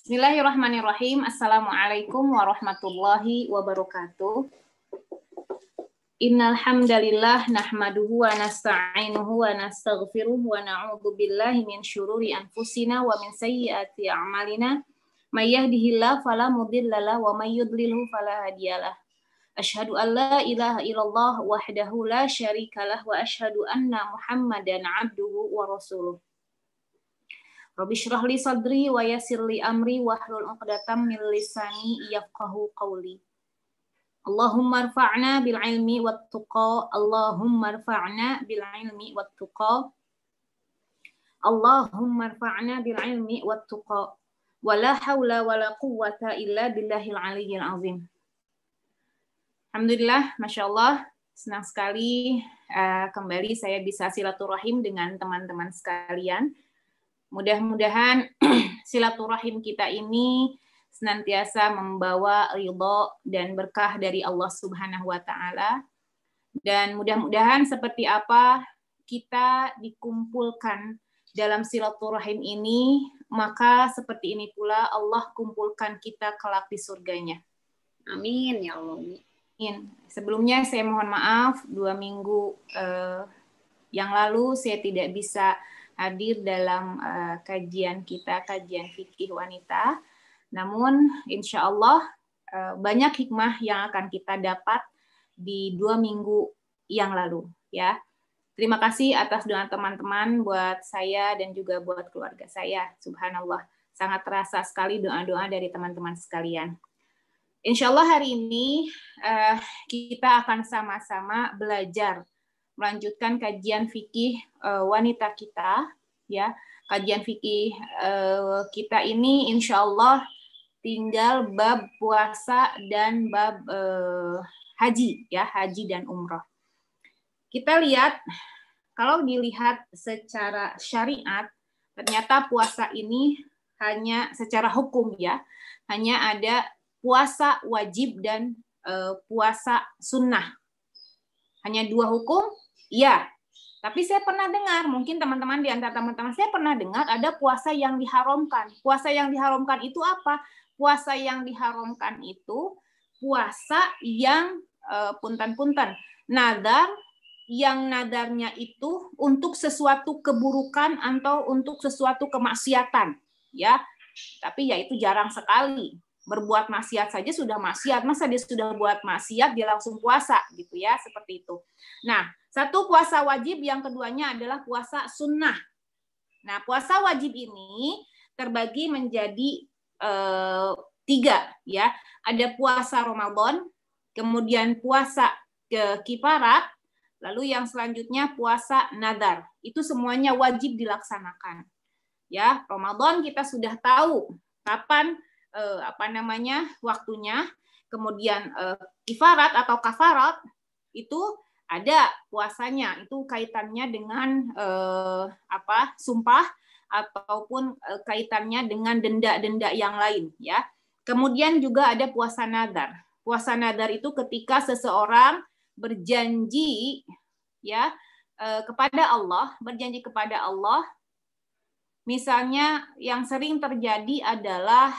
Bismillahirrahmanirrahim. Assalamualaikum warahmatullahi wabarakatuh. Innal hamdalillah nahmaduhu wa nasta'inuhu wa nastaghfiruh wa na'udzu billahi min syururi anfusina wa min sayyiati a'malina. May yahdihillahu fala mudhillalah wa may yudlilhu fala hadiyalah. Asyhadu an la ilaha illallah wahdahu la syarikalah wa asyhadu anna Muhammadan abduhu wa rasuluh. Rabbi shrah li sadri wa yassir li amri wahlul 'uqdatam min lisani yafqahu qawli. Allahumma rfa'na bil ilmi wat tuqa. Allahumma rfa'na bil ilmi wat tuqa. Allahumma rfa'na bil ilmi wat tuqa. Wa la haula wa la quwwata illa billahil aliyyil azim. Alhamdulillah, Masya Allah, senang sekali kembali saya bisa silaturahim dengan teman-teman sekalian. Mudah-mudahan silaturahim kita ini senantiasa membawa ridho dan berkah dari Allah Subhanahu wa Ta'ala. Dan mudah-mudahan seperti apa kita dikumpulkan dalam silaturahim ini, maka seperti ini pula Allah kumpulkan kita kelak di surganya. Amin ya Allah. Sebelumnya saya mohon maaf, 2 minggu yang lalu saya tidak bisa hadir dalam kajian kita, kajian fikih wanita. Namun insya Allah banyak hikmah yang akan kita dapat di 2 minggu yang lalu. Ya, terima kasih atas doa teman-teman buat saya dan juga buat keluarga saya. Subhanallah, sangat terasa sekali doa-doa dari teman-teman sekalian. Insya Allah hari ini kita akan sama-sama belajar melanjutkan kajian fikih wanita kita, ya. Kajian fikih kita ini insya Allah tinggal bab puasa dan bab haji, ya, haji dan umroh. Kita lihat, kalau dilihat secara syariat, ternyata puasa ini hanya secara hukum, ya, hanya ada puasa wajib dan puasa sunnah. Hanya 2 hukum. Ya, tapi saya pernah dengar, mungkin teman-teman di antara teman-teman saya pernah dengar ada puasa yang diharamkan. Puasa yang diharamkan itu apa? Puasa yang diharamkan itu puasa yang punten-punten, nadar, yang nadarnya itu untuk sesuatu keburukan atau untuk sesuatu kemaksiatan, ya. Tapi ya itu jarang sekali. Berbuat maksiat saja sudah maksiat, masa dia sudah buat maksiat dia langsung puasa gitu ya, seperti itu. Nah, satu puasa wajib, yang keduanya adalah puasa sunnah. Nah, puasa wajib ini terbagi menjadi 3 ya. Ada puasa Ramadan, kemudian puasa kifarat, lalu yang selanjutnya puasa nadar. Itu semuanya wajib dilaksanakan. Ya, Ramadan kita sudah tahu kapan waktunya. Kemudian kifarat atau kafarat itu ada puasanya, itu kaitannya dengan sumpah ataupun kaitannya dengan denda-denda yang lain, ya. Kemudian juga ada puasa nadar. Puasa nadar itu ketika seseorang berjanji, ya, kepada Allah, berjanji kepada Allah. Misalnya yang sering terjadi adalah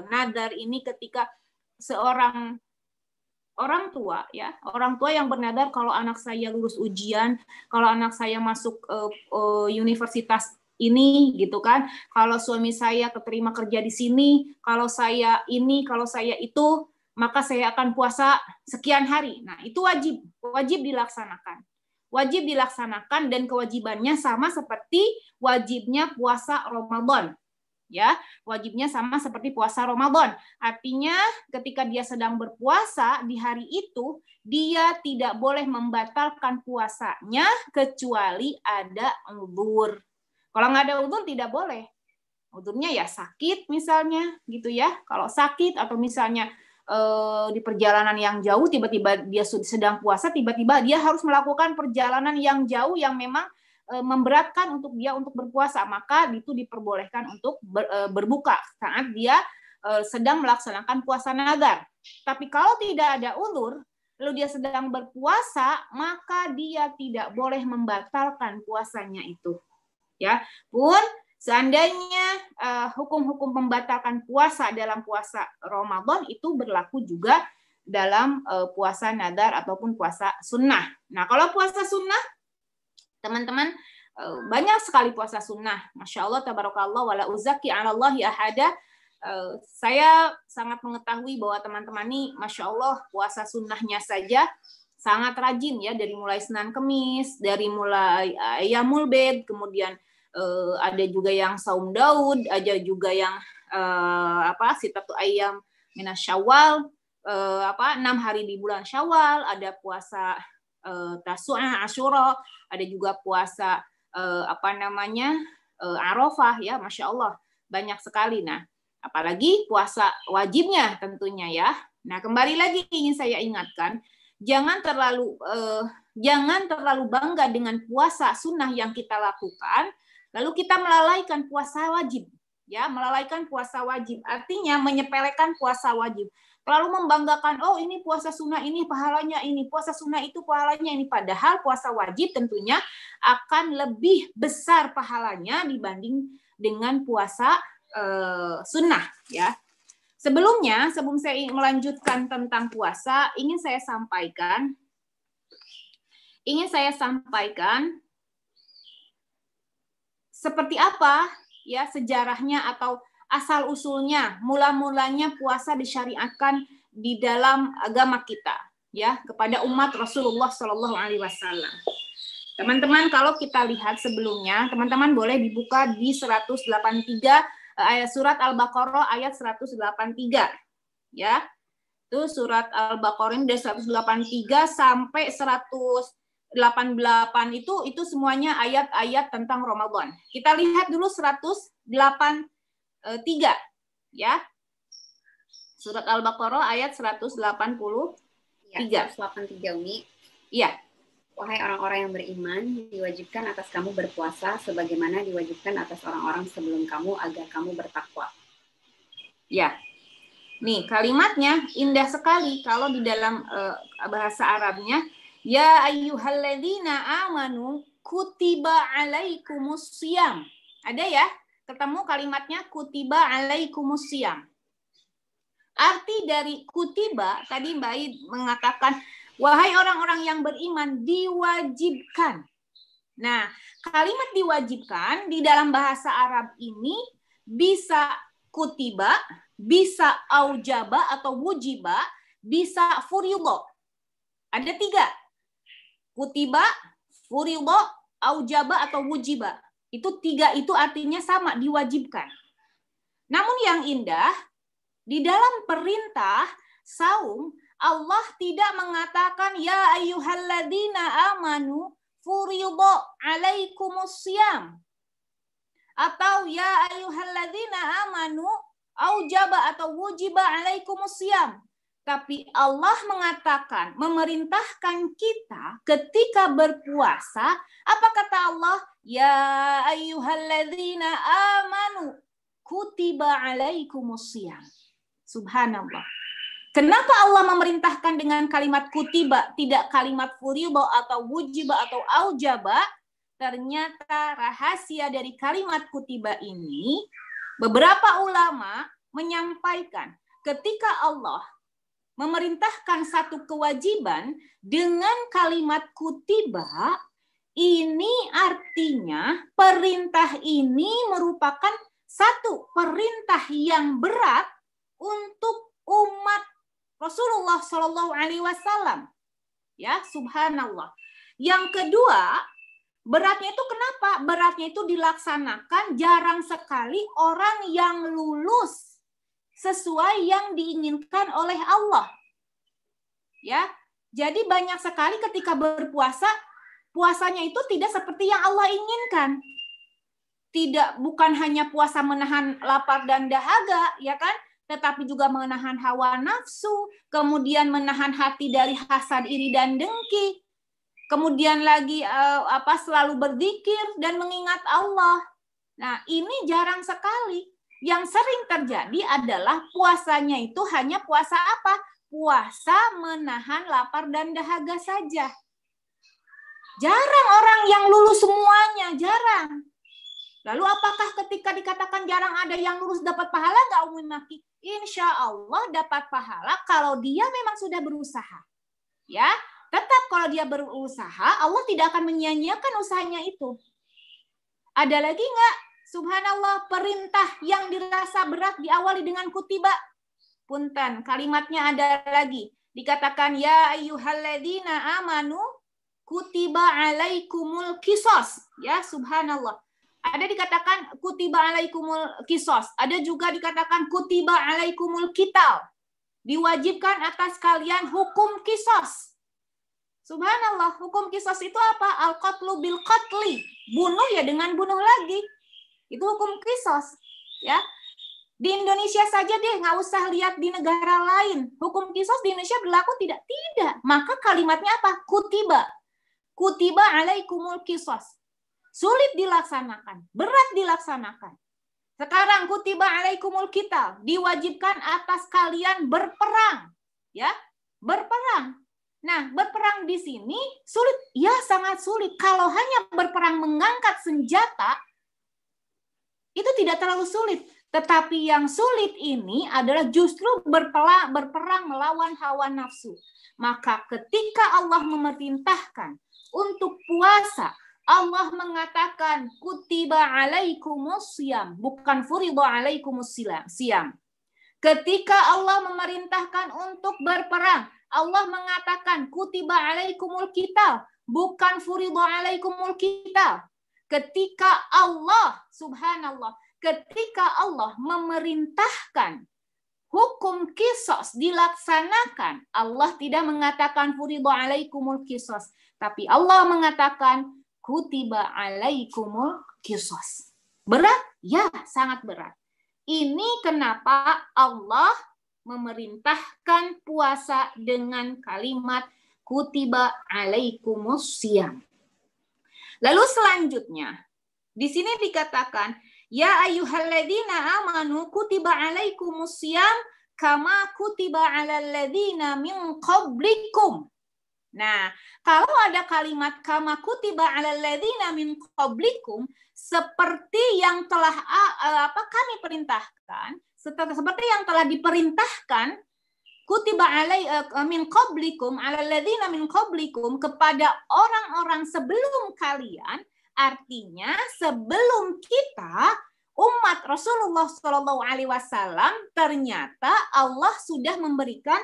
nadar ini ketika seorang orang tua, ya, orang tua yang bernadar, kalau anak saya lulus ujian, kalau anak saya masuk universitas ini gitu kan, kalau suami saya keterima kerja di sini, kalau saya ini, kalau saya itu, maka saya akan puasa sekian hari. Nah, itu wajib dilaksanakan. Wajib dilaksanakan dan kewajibannya sama seperti wajibnya puasa Ramadan. Ya, wajibnya sama seperti puasa Ramadan. Artinya ketika dia sedang berpuasa di hari itu, dia tidak boleh membatalkan puasanya kecuali ada uzur. Kalau nggak ada uzur tidak boleh. Uzurnya ya sakit misalnya gitu ya. Kalau sakit atau misalnya di perjalanan yang jauh, tiba-tiba dia sedang puasa, tiba-tiba dia harus melakukan perjalanan yang jauh yang memang memberatkan untuk dia untuk berpuasa, maka itu diperbolehkan untuk berbuka saat dia sedang melaksanakan puasa nadar. Tapi kalau tidak ada uzur, lalu dia sedang berpuasa, maka dia tidak boleh membatalkan puasanya itu. Ya, pun Seandainya hukum-hukum membatalkan puasa dalam puasa Ramadan itu berlaku juga dalam puasa nadar ataupun puasa sunnah. Nah, kalau puasa sunnah, teman-teman, banyak sekali puasa sunnah. Masya Allah, tabarakallah, wala uzaki 'alallahi ahada. Saya sangat mengetahui bahwa teman-teman ini, Masya Allah, puasa sunnahnya saja sangat rajin ya, dari mulai Senin Kemis, dari mulai Ayyamul Bid, kemudian ada juga yang Saum Daud, ada juga yang Sitatu Ayyam Minas Syawal, 6 hari di bulan Syawal, ada puasa Tasu'a, Asyura, ada juga puasa Arafah ya, Masya Allah, banyak sekali. Nah, apalagi puasa wajibnya tentunya ya. Nah, kembali lagi ingin saya ingatkan, jangan terlalu bangga dengan puasa sunnah yang kita lakukan, lalu kita melalaikan puasa wajib. Ya, melalaikan puasa wajib artinya menyepelekan puasa wajib. Terlalu membanggakan, oh ini puasa sunnah ini pahalanya ini, puasa sunnah itu pahalanya ini. Padahal puasa wajib tentunya akan lebih besar pahalanya dibanding dengan puasa sunnah ya. Sebelum saya melanjutkan tentang puasa, ingin saya sampaikan seperti apa ya sejarahnya atau asal usulnya, mula-mulanya puasa disyariatkan di dalam agama kita ya, kepada umat Rasulullah Shallallahu Alaihi Wasallam. Teman-teman, kalau kita lihat sebelumnya, teman-teman boleh dibuka di 183 ayat surat Al-Baqarah ayat 183 ya. Itu surat Al-Baqarah ini dari 183 sampai 188 itu semuanya ayat-ayat tentang Ramadan. Kita lihat dulu 183 ya. Surat Al-Baqarah ayat 183. Ya, 183 Umi. Iya. Wahai orang-orang yang beriman, diwajibkan atas kamu berpuasa sebagaimana diwajibkan atas orang-orang sebelum kamu agar kamu bertakwa. Ya. Nih, kalimatnya indah sekali kalau di dalam bahasa Arabnya, ya ayyuhalladzina amanu kutiba alaikumussyam. Ada ya? Ketemu kalimatnya kutiba alaikumussyam. Arti dari kutiba, tadi Mbak Id mengatakan, wahai orang-orang yang beriman, diwajibkan. Nah, kalimat diwajibkan di dalam bahasa Arab ini bisa kutiba, bisa aujaba atau wujiba, bisa furido. Ada 3. Kutiba, furido, aujaba atau wujiba. Itu 3 itu artinya sama, diwajibkan. Namun yang indah, di dalam perintah saum, Allah tidak mengatakan ya ayyuhalladzina amanu furido alaikumussyam atau ya ayyuhalladzina amanu aujaba atau wujiba alaikumussyam. Tapi Allah mengatakan, memerintahkan kita ketika berpuasa, apa kata Allah? Ya ayyuhalladzina amanu kutiba alaikumussyam. Subhanallah. Kenapa Allah memerintahkan dengan kalimat kutiba, tidak kalimat furido atau wujiba atau aujaba? Ternyata rahasia dari kalimat kutiba ini, beberapa ulama menyampaikan ketika Allah memerintahkan satu kewajiban dengan kalimat kutiba, ini artinya perintah ini merupakan satu perintah yang berat untuk umat Rasulullah Shallallahu Alaihi Wasallam, ya subhanallah. Yang kedua, beratnya itu kenapa? Beratnya itu dilaksanakan jarang sekali orang yang lulus sesuai yang diinginkan oleh Allah, ya. Jadi banyak sekali ketika berpuasa, puasanya itu tidak seperti yang Allah inginkan. Bukan hanya puasa menahan lapar dan dahaga, ya kan? Tetapi juga menahan hawa nafsu, kemudian menahan hati dari hasad, iri dan dengki, kemudian lagi selalu berzikir dan mengingat Allah. Nah, ini jarang sekali. Yang sering terjadi adalah puasanya itu hanya puasa apa? Puasa menahan lapar dan dahaga saja. Jarang orang yang lulus semuanya, jarang. Lalu apakah ketika dikatakan jarang ada yang lurus dapat pahala nggak Umi Maki? Insya Allah dapat pahala kalau dia memang sudah berusaha. Ya, tetap kalau dia berusaha, Allah tidak akan menyia-nyiakan usahanya itu. Ada lagi nggak? Subhanallah, perintah yang dirasa berat diawali dengan kutiba. Punten, kalimatnya ada lagi. Dikatakan, ya ayyuhalladzina amanu kutiba alaikumul kisos. Ya, subhanallah. Ada dikatakan kutiba alaikumul kisos. Ada juga dikatakan kutiba alaikumul kital. Diwajibkan atas kalian hukum kisos. Subhanallah, hukum kisos itu apa? Al-qatlu bil qatli. Bunuh ya dengan bunuh lagi. Itu hukum kisos. Ya. Di Indonesia saja deh, nggak usah lihat di negara lain. Hukum kisos di Indonesia berlaku tidak? Tidak. Maka kalimatnya apa? Kutiba. Kutiba alaikumul kisos. Sulit dilaksanakan, berat dilaksanakan. Sekarang kutiba alaikumul kital, diwajibkan atas kalian berperang. Ya, berperang. Nah, berperang di sini sulit, ya sangat sulit. Kalau hanya berperang mengangkat senjata, itu tidak terlalu sulit. Tetapi yang sulit ini adalah justru berperang melawan hawa nafsu. Maka ketika Allah memerintahkan untuk puasa, Allah mengatakan kutiba alaikumus siyam, bukan furiḍa alaikumus siyam. Ketika Allah memerintahkan untuk berperang, Allah mengatakan kutiba alaikumul qital, bukan furiḍa alaikumul qital. Ketika Allah, subhanallah, ketika Allah memerintahkan hukum kisos dilaksanakan, Allah tidak mengatakan furiḍa alaikumul kisos, tapi Allah mengatakan kutiba alaikumul kisos. Berat? Ya, sangat berat. Ini kenapa Allah memerintahkan puasa dengan kalimat kutiba alaikumus siyam. Lalu selanjutnya, di sini dikatakan, ya ayyuhalladzina amanu kutiba alaikumus siyam kama kutiba alal ladzina min qablikum. Nah, kalau ada kalimat kama kutiba alal ladzina min qablikum, seperti yang telah kami perintahkan, seperti yang telah diperintahkan kutiba min qablikum alal ladzina min qablikum kepada orang-orang sebelum kalian, artinya sebelum kita umat Rasulullah Shallallahu Alaihi Wasallam ternyata Allah sudah memberikan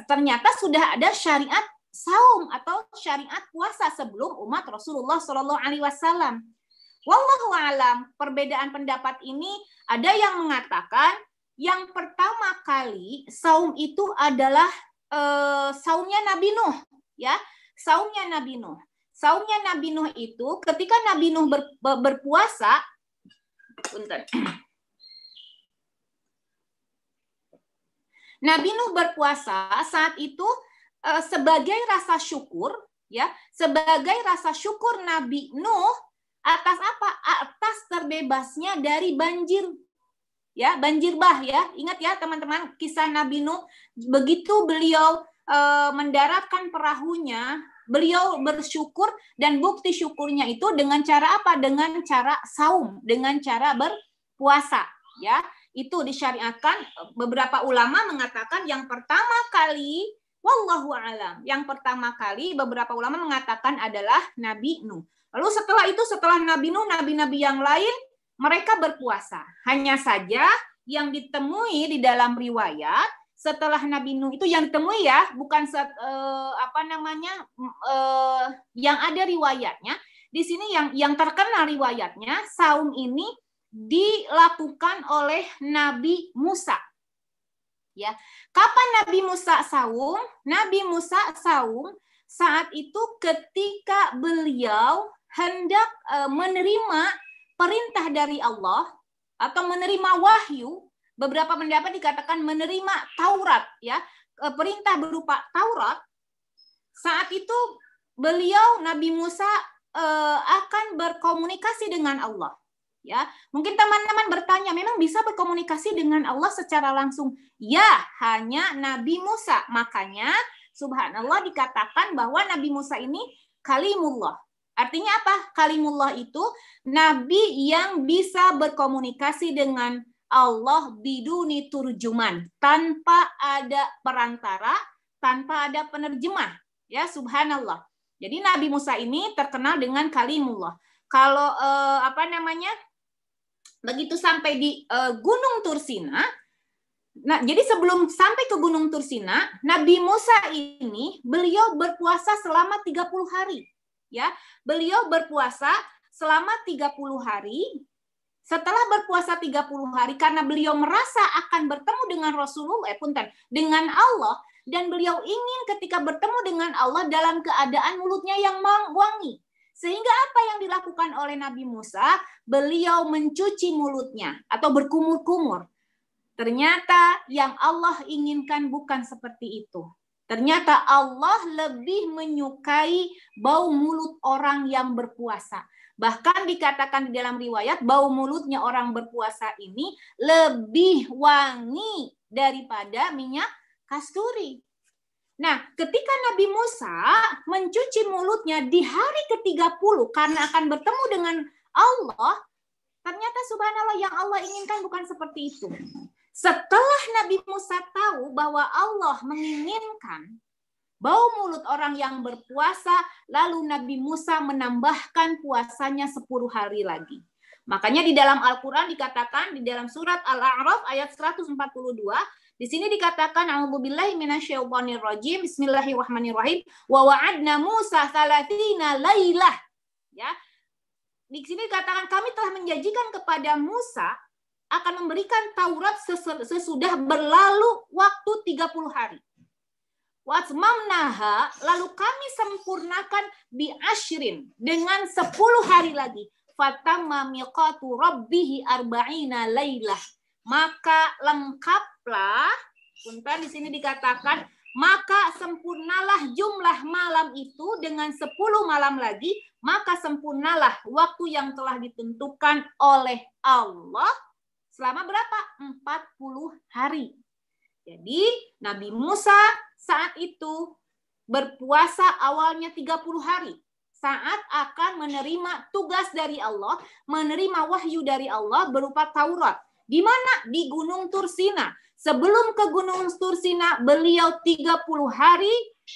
ternyata sudah ada syariat saum atau syariat puasa sebelum umat Rasulullah Shallallahu Alaihi Wasallam. Wallahu alam, perbedaan pendapat ini ada yang mengatakan yang pertama kali saum itu adalah saumnya Nabi Nuh, ya, saumnya Nabi Nuh. Saumnya Nabi Nuh itu ketika Nabi Nuh berpuasa, Nabi Nuh berpuasa saat itu sebagai rasa syukur, ya, sebagai rasa syukur Nabi Nuh atas apa? Atas terbebasnya dari banjir, ya, banjir bah, ya. Ingat ya teman-teman kisah Nabi Nuh, begitu beliau mendaratkan perahunya, beliau bersyukur dan bukti syukurnya itu dengan cara apa? Dengan cara saum, dengan cara berpuasa, ya. Itu disyariatkan. Beberapa ulama mengatakan yang pertama kali, wallahu alam, yang pertama kali beberapa ulama mengatakan adalah Nabi Nuh. Lalu setelah itu, setelah Nabi Nuh, nabi-nabi yang lain mereka berpuasa. Hanya saja yang ditemui di dalam riwayat setelah Nabi Nuh itu yang ditemui, ya, bukan yang ada riwayatnya. Di sini yang terkenal riwayatnya, saum ini dilakukan oleh Nabi Musa. Ya, kapan Nabi Musa saum? Nabi Musa saum saat itu ketika beliau hendak menerima perintah dari Allah atau menerima wahyu. Beberapa pendapat dikatakan menerima Taurat, ya, perintah berupa Taurat. Saat itu beliau Nabi Musa akan berkomunikasi dengan Allah. Ya, mungkin teman-teman bertanya, memang bisa berkomunikasi dengan Allah secara langsung? Ya, hanya Nabi Musa. Makanya subhanallah dikatakan bahwa Nabi Musa ini kalimullah. Artinya apa? Kalimullah itu nabi yang bisa berkomunikasi dengan Allah biduni turjuman, tanpa ada perantara, tanpa ada penerjemah. Ya, subhanallah. Jadi Nabi Musa ini terkenal dengan kalimullah. Kalau begitu sampai di Gunung Tursina, nah, jadi sebelum sampai ke Gunung Tursina, Nabi Musa ini beliau berpuasa selama 30 hari. Ya, beliau berpuasa selama 30 hari. Setelah berpuasa 30 hari, karena beliau merasa akan bertemu dengan Rasulullah, dengan Allah, dan beliau ingin ketika bertemu dengan Allah dalam keadaan mulutnya yang wangi. Sehingga apa yang dilakukan oleh Nabi Musa? Beliau mencuci mulutnya atau berkumur-kumur. Ternyata yang Allah inginkan bukan seperti itu. Ternyata Allah lebih menyukai bau mulut orang yang berpuasa. Bahkan dikatakan di dalam riwayat, bau mulutnya orang berpuasa ini lebih wangi daripada minyak kasturi. Nah, ketika Nabi Musa mencuci mulutnya di hari ke-30 karena akan bertemu dengan Allah, ternyata subhanallah yang Allah inginkan bukan seperti itu. Setelah Nabi Musa tahu bahwa Allah menginginkan bau mulut orang yang berpuasa, lalu Nabi Musa menambahkan puasanya 10 hari lagi. Makanya di dalam Al-Quran dikatakan, di dalam surat Al-A'raf ayat 142, di sini dikatakan, a'udzubillahi minasyaitonirrajim, bismillahirrahmanirrahim, wa wa'adna Musa 30 lailah. Ya. Di sini dikatakan kami telah menjanjikan kepada Musa akan memberikan Taurat sesudah berlalu waktu 30 hari. Watmamnaha, lalu kami sempurnakan bi asyrin, dengan 10 hari lagi. Fatamma miqatu rabbihi arba'ina lailah. Maka lengkaplah, di sini dikatakan, maka sempurnalah jumlah malam itu dengan 10 malam lagi, maka sempurnalah waktu yang telah ditentukan oleh Allah selama berapa? 40 hari. Jadi Nabi Musa saat itu berpuasa awalnya 30 hari. Saat akan menerima tugas dari Allah, menerima wahyu dari Allah berupa Taurat. Di mana? Di Gunung Tursina. Sebelum ke Gunung Tursina, beliau 30 hari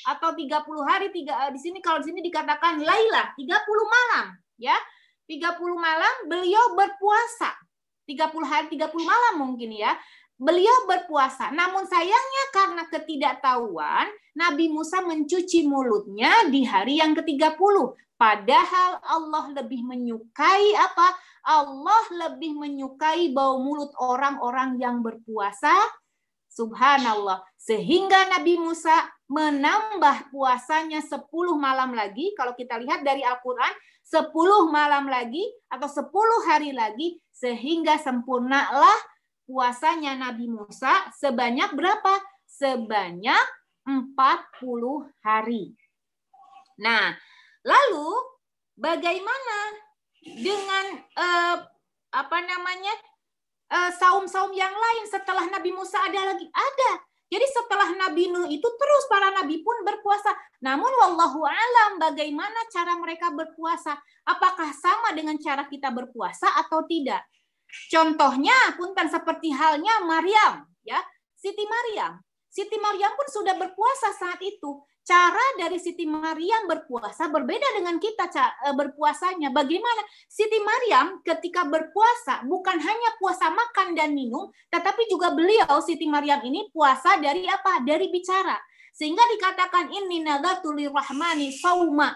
atau 30 hari di sini, kalau di sini dikatakan lailah, 30 malam, ya. 30 malam beliau berpuasa. 30 hari 30 malam mungkin ya. Beliau berpuasa. Namun sayangnya karena ketidaktahuan, Nabi Musa mencuci mulutnya di hari yang ke-30. Padahal Allah lebih menyukai apa? Allah lebih menyukai bau mulut orang-orang yang berpuasa. Subhanallah. Sehingga Nabi Musa menambah puasanya 10 malam lagi. Kalau kita lihat dari Al-Quran, 10 malam lagi atau 10 hari lagi, sehingga sempurnalah puasanya Nabi Musa sebanyak berapa? Sebanyak 40 hari. Nah, lalu bagaimana dengan saum-saum yang lain setelah Nabi Musa ada lagi? Ada. Jadi setelah Nabi Nuh itu terus para nabi pun berpuasa. Namun wallahu alam bagaimana cara mereka berpuasa? Apakah sama dengan cara kita berpuasa atau tidak? Contohnya punten seperti halnya Maryam, ya. Siti Maryam. Siti Maryam pun sudah berpuasa saat itu. Cara dari Siti Maryam berpuasa berbeda dengan kita berpuasanya. Bagaimana? Siti Maryam ketika berpuasa bukan hanya puasa makan dan minum, tetapi juga beliau Siti Maryam ini puasa dari apa? Dari bicara. Sehingga dikatakan inni nadartu lirrahmani sauma.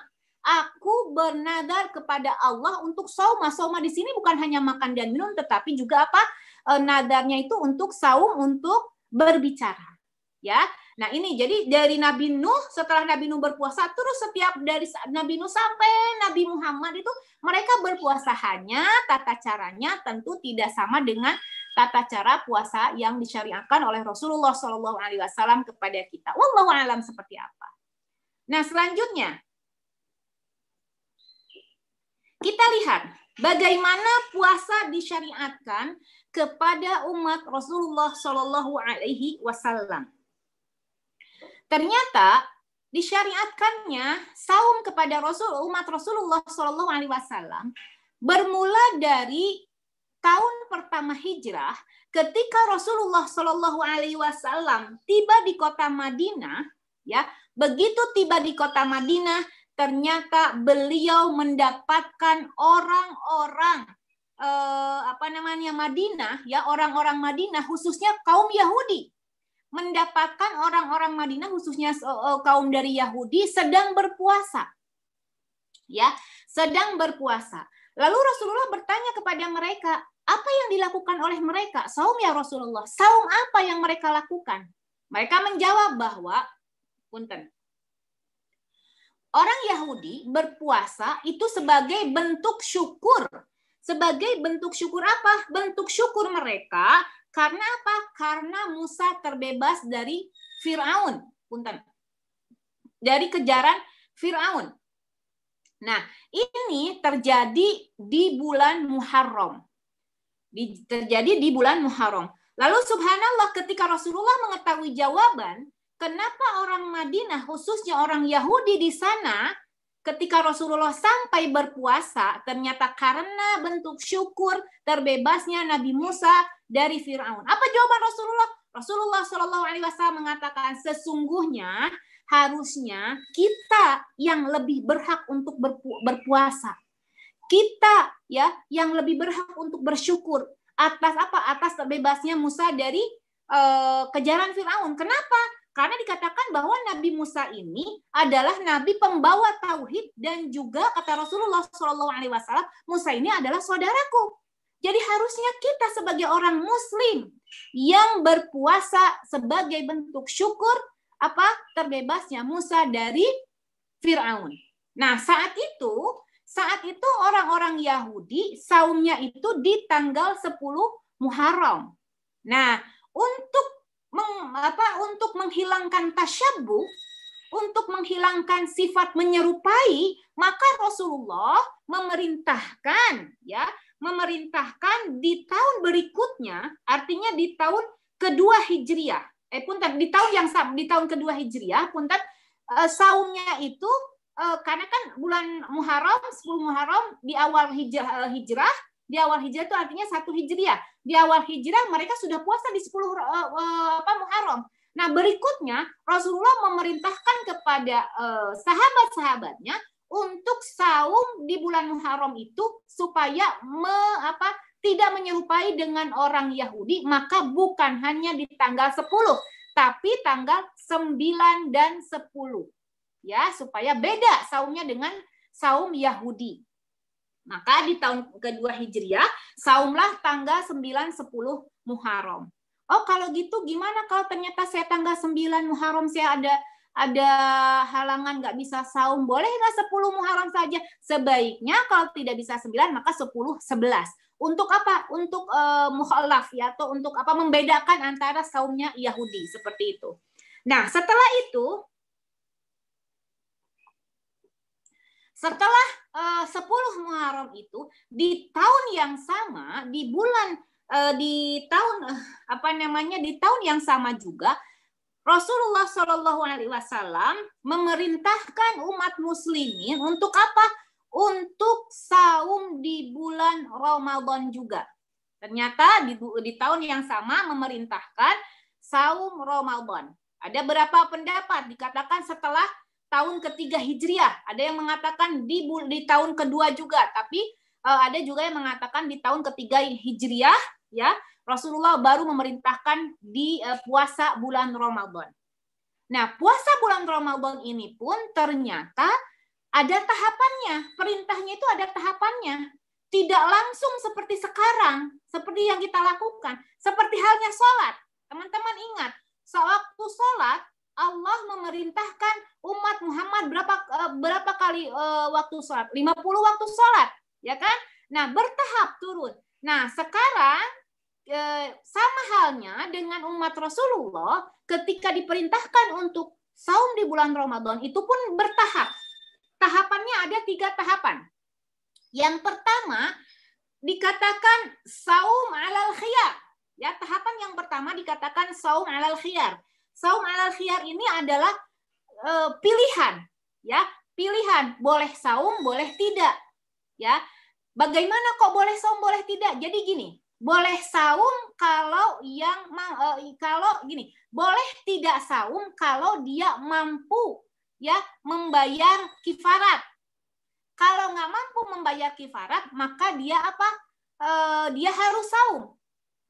Aku bernadar kepada Allah untuk sauma. Sauma di sini bukan hanya makan dan minum, tetapi juga apa? Nadarnya itu untuk saum, untuk berbicara. Ya. Nah, ini jadi dari Nabi Nuh, setelah Nabi Nuh berpuasa, terus setiap dari Nabi Nuh sampai Nabi Muhammad itu mereka berpuasa, hanya tata caranya tentu tidak sama dengan tata cara puasa yang disyariatkan oleh Rasulullah SAW kepada kita. Wallahu a'lam seperti apa. Nah, selanjutnya kita lihat bagaimana puasa disyariatkan kepada umat Rasulullah SAW. Ternyata disyariatkannya saum kepada umat Rasulullah Shallallahu Alaihi Wasallam bermula dari tahun pertama hijrah, ketika Rasulullah Shallallahu Alaihi Wasallam tiba di kota Madinah. Ya, begitu tiba di kota Madinah, ternyata beliau mendapatkan orang-orang Madinah, ya, orang-orang Madinah, khususnya kaum Yahudi, mendapatkan orang-orang Madinah, khususnya kaum dari Yahudi, sedang berpuasa, ya, sedang berpuasa. Lalu Rasulullah bertanya kepada mereka, apa yang dilakukan oleh mereka? Saum ya Rasulullah. Saum apa yang mereka lakukan? Mereka menjawab bahwa, punten, orang Yahudi berpuasa itu sebagai bentuk syukur. Sebagai bentuk syukur apa? Bentuk syukur mereka karena apa? Karena Musa terbebas dari Firaun, punten, dari kejaran Firaun. Nah, ini terjadi di bulan Muharram. Terjadi di bulan Muharram. Lalu subhanallah, ketika Rasulullah mengetahui jawaban, kenapa orang Madinah, khususnya orang Yahudi di sana, ketika Rasulullah sampai berpuasa, ternyata karena bentuk syukur terbebasnya Nabi Musa dari Firaun. Apa jawaban Rasulullah? Rasulullah Shallallahu Alaihi Wasallam mengatakan, sesungguhnya harusnya kita yang lebih berhak untuk berpuasa. Kita, ya, yang lebih berhak untuk bersyukur atas apa? Atas terbebasnya Musa dari kejaran Firaun. Kenapa? Karena dikatakan bahwa Nabi Musa ini adalah nabi pembawa tauhid, dan juga kata Rasulullah SAW, Musa ini adalah saudaraku. Jadi harusnya kita sebagai orang Muslim yang berpuasa sebagai bentuk syukur apa? Terbebasnya Musa dari Firaun. Nah, saat itu orang-orang Yahudi saumnya itu di tanggal 10 Muharram. Nah, untuk menghilangkan tasyabbuh, untuk menghilangkan sifat menyerupai, maka Rasulullah memerintahkan di tahun berikutnya, artinya di tahun kedua Hijriah. Di tahun kedua Hijriah, saumnya itu karena kan bulan Muharram, 10 Muharram di awal hijrah, di awal hijrah itu artinya 1 Hijriah. Di awal hijrah mereka sudah puasa di 10 Muharram. Nah, berikutnya Rasulullah memerintahkan kepada sahabat-sahabatnya untuk saum di bulan Muharram itu supaya tidak menyerupai dengan orang Yahudi, maka bukan hanya di tanggal 10, tapi tanggal 9 dan 10. Ya, supaya beda saumnya dengan saum Yahudi. Maka di tahun kedua Hijriah, saumlah tanggal 9, 10 Muharram. Oh, kalau gitu gimana kalau ternyata saya tanggal 9 Muharram saya ada halangan nggak bisa saum, boleh nggak 10 Muharram saja? Sebaiknya kalau tidak bisa 9 maka 10, 11. Untuk apa? Untuk mukhalaf, ya, atau untuk apa? Membedakan antara saumnya Yahudi, seperti itu. Nah, setelah 10 Muharram itu, di tahun yang sama, di tahun yang sama juga, Rasulullah Shallallahu Alaihi Wasallam memerintahkan umat muslimin untuk apa? Untuk saum di bulan Ramadan juga. Ternyata di tahun yang sama memerintahkan saum Ramadan. Ada berapa pendapat? Dikatakan setelah tahun ketiga Hijriah. Ada yang mengatakan di tahun kedua juga, tapi ada juga yang mengatakan di tahun ketiga Hijriah, ya, Rasulullah baru memerintahkan di puasa bulan Ramadan. Nah, puasa bulan Ramadan ini pun ternyata ada tahapannya. Perintahnya itu ada tahapannya. Tidak langsung seperti sekarang, seperti yang kita lakukan. Seperti halnya sholat. Teman-teman ingat, sewaktu sholat, Allah memerintahkan umat Muhammad berapa kali waktu sholat? 50 waktu sholat, ya kan? Nah, bertahap turun. Nah, sekarang sama halnya dengan umat Rasulullah, ketika diperintahkan untuk saum di bulan Ramadan, itu pun bertahap. Tahapannya ada 3 tahapan. Yang pertama dikatakan saum alal khiyar. Ya, tahapan yang pertama dikatakan saum alal khiyar. Saum alal khiyar ini adalah pilihan, ya, pilihan boleh saum, boleh tidak, ya. Bagaimana kok boleh saum, boleh tidak? Jadi gini, boleh saum kalau gini, boleh tidak saum kalau dia mampu, ya, membayar kifarat. Kalau nggak mampu membayar kifarat, maka dia apa? Dia harus saum.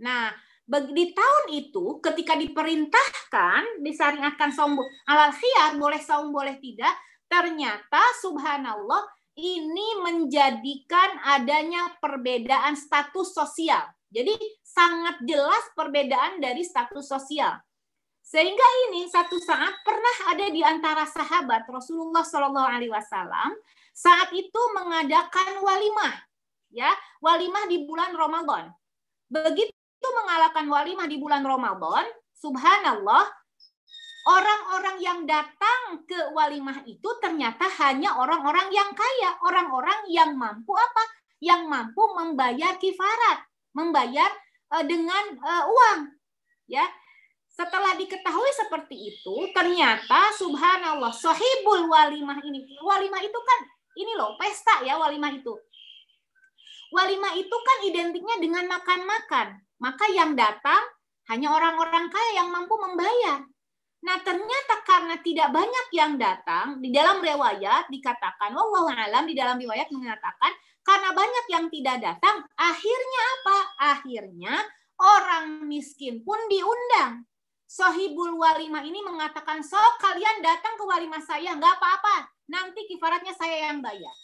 Nah, di tahun itu ketika diperintahkan, disyariatkan saum alal khiyar, boleh saum boleh tidak, ternyata subhanallah ini menjadikan adanya perbedaan status sosial. Jadi sangat jelas perbedaan dari status sosial. Sehingga ini satu saat pernah ada di antara sahabat Rasulullah SAW saat itu mengadakan walimah, ya, walimah di bulan Ramadan. Begitu mengadakan walimah di bulan Ramadan, subhanallah, orang-orang yang datang ke walimah itu ternyata hanya orang-orang yang kaya, orang-orang yang mampu apa? Yang mampu membayar kifarat, membayar dengan uang, ya. Setelah diketahui seperti itu, ternyata subhanallah sahibul walimah ini, walimah itu kan ini loh, pesta ya walimah itu. Walimah itu kan identiknya dengan makan-makan. Maka yang datang hanya orang-orang kaya yang mampu membayar. Nah, ternyata karena tidak banyak yang datang, di dalam riwayat dikatakan, wallahu alam, di dalam riwayat mengatakan, karena banyak yang tidak datang, akhirnya apa? Akhirnya orang miskin pun diundang. Sahibul walimah ini mengatakan, so kalian datang ke walimah saya, nggak apa-apa, nanti kifaratnya saya yang bayar.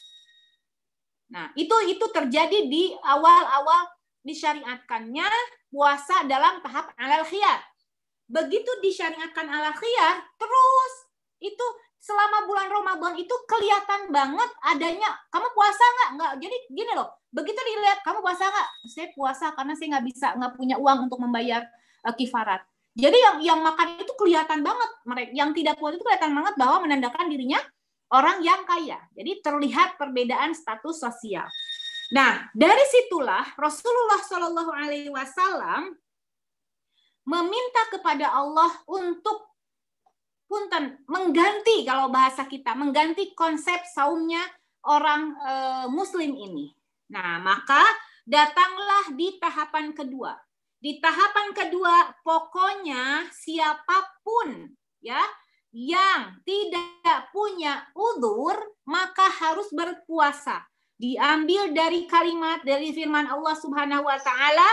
Nah, itu terjadi di awal-awal disyariatkannya puasa dalam tahap alal khiyar. Begitu disyariatkan alal khiyar, terus itu selama bulan Ramadan itu kelihatan banget adanya, kamu puasa nggak? Jadi gini loh, begitu dilihat, kamu puasa nggak? Saya puasa karena saya nggak punya uang untuk membayar kifarat. Jadi yang makan itu kelihatan banget, mereka yang tidak puasa itu kelihatan banget bahwa menandakan dirinya orang yang kaya. Jadi terlihat perbedaan status sosial. Nah, dari situlah Rasulullah SAW meminta kepada Allah untuk mengganti, kalau bahasa kita, mengganti konsep saumnya orang Muslim ini. Nah, maka datanglah di tahapan kedua. Di tahapan kedua, pokoknya siapapun ya yang tidak punya udzur maka harus berpuasa. Diambil dari kalimat dari firman Allah Subhanahu wa taala,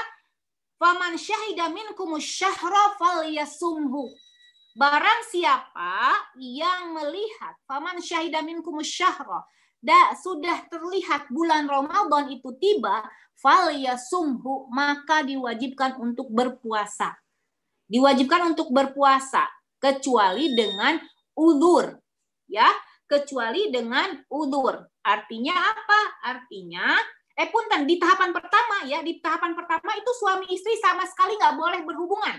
"Faman syahida minkumus syahra falyasumhu." Barang siapa yang melihat, faman syahida minkumus syahra, sudah terlihat bulan Ramadan itu tiba, falyasumhu, maka diwajibkan untuk berpuasa. Diwajibkan untuk berpuasa kecuali dengan udzur, ya, kecuali dengan udzur. Artinya apa? Artinya punten, di tahapan pertama ya, di tahapan pertama itu suami istri sama sekali nggak boleh berhubungan.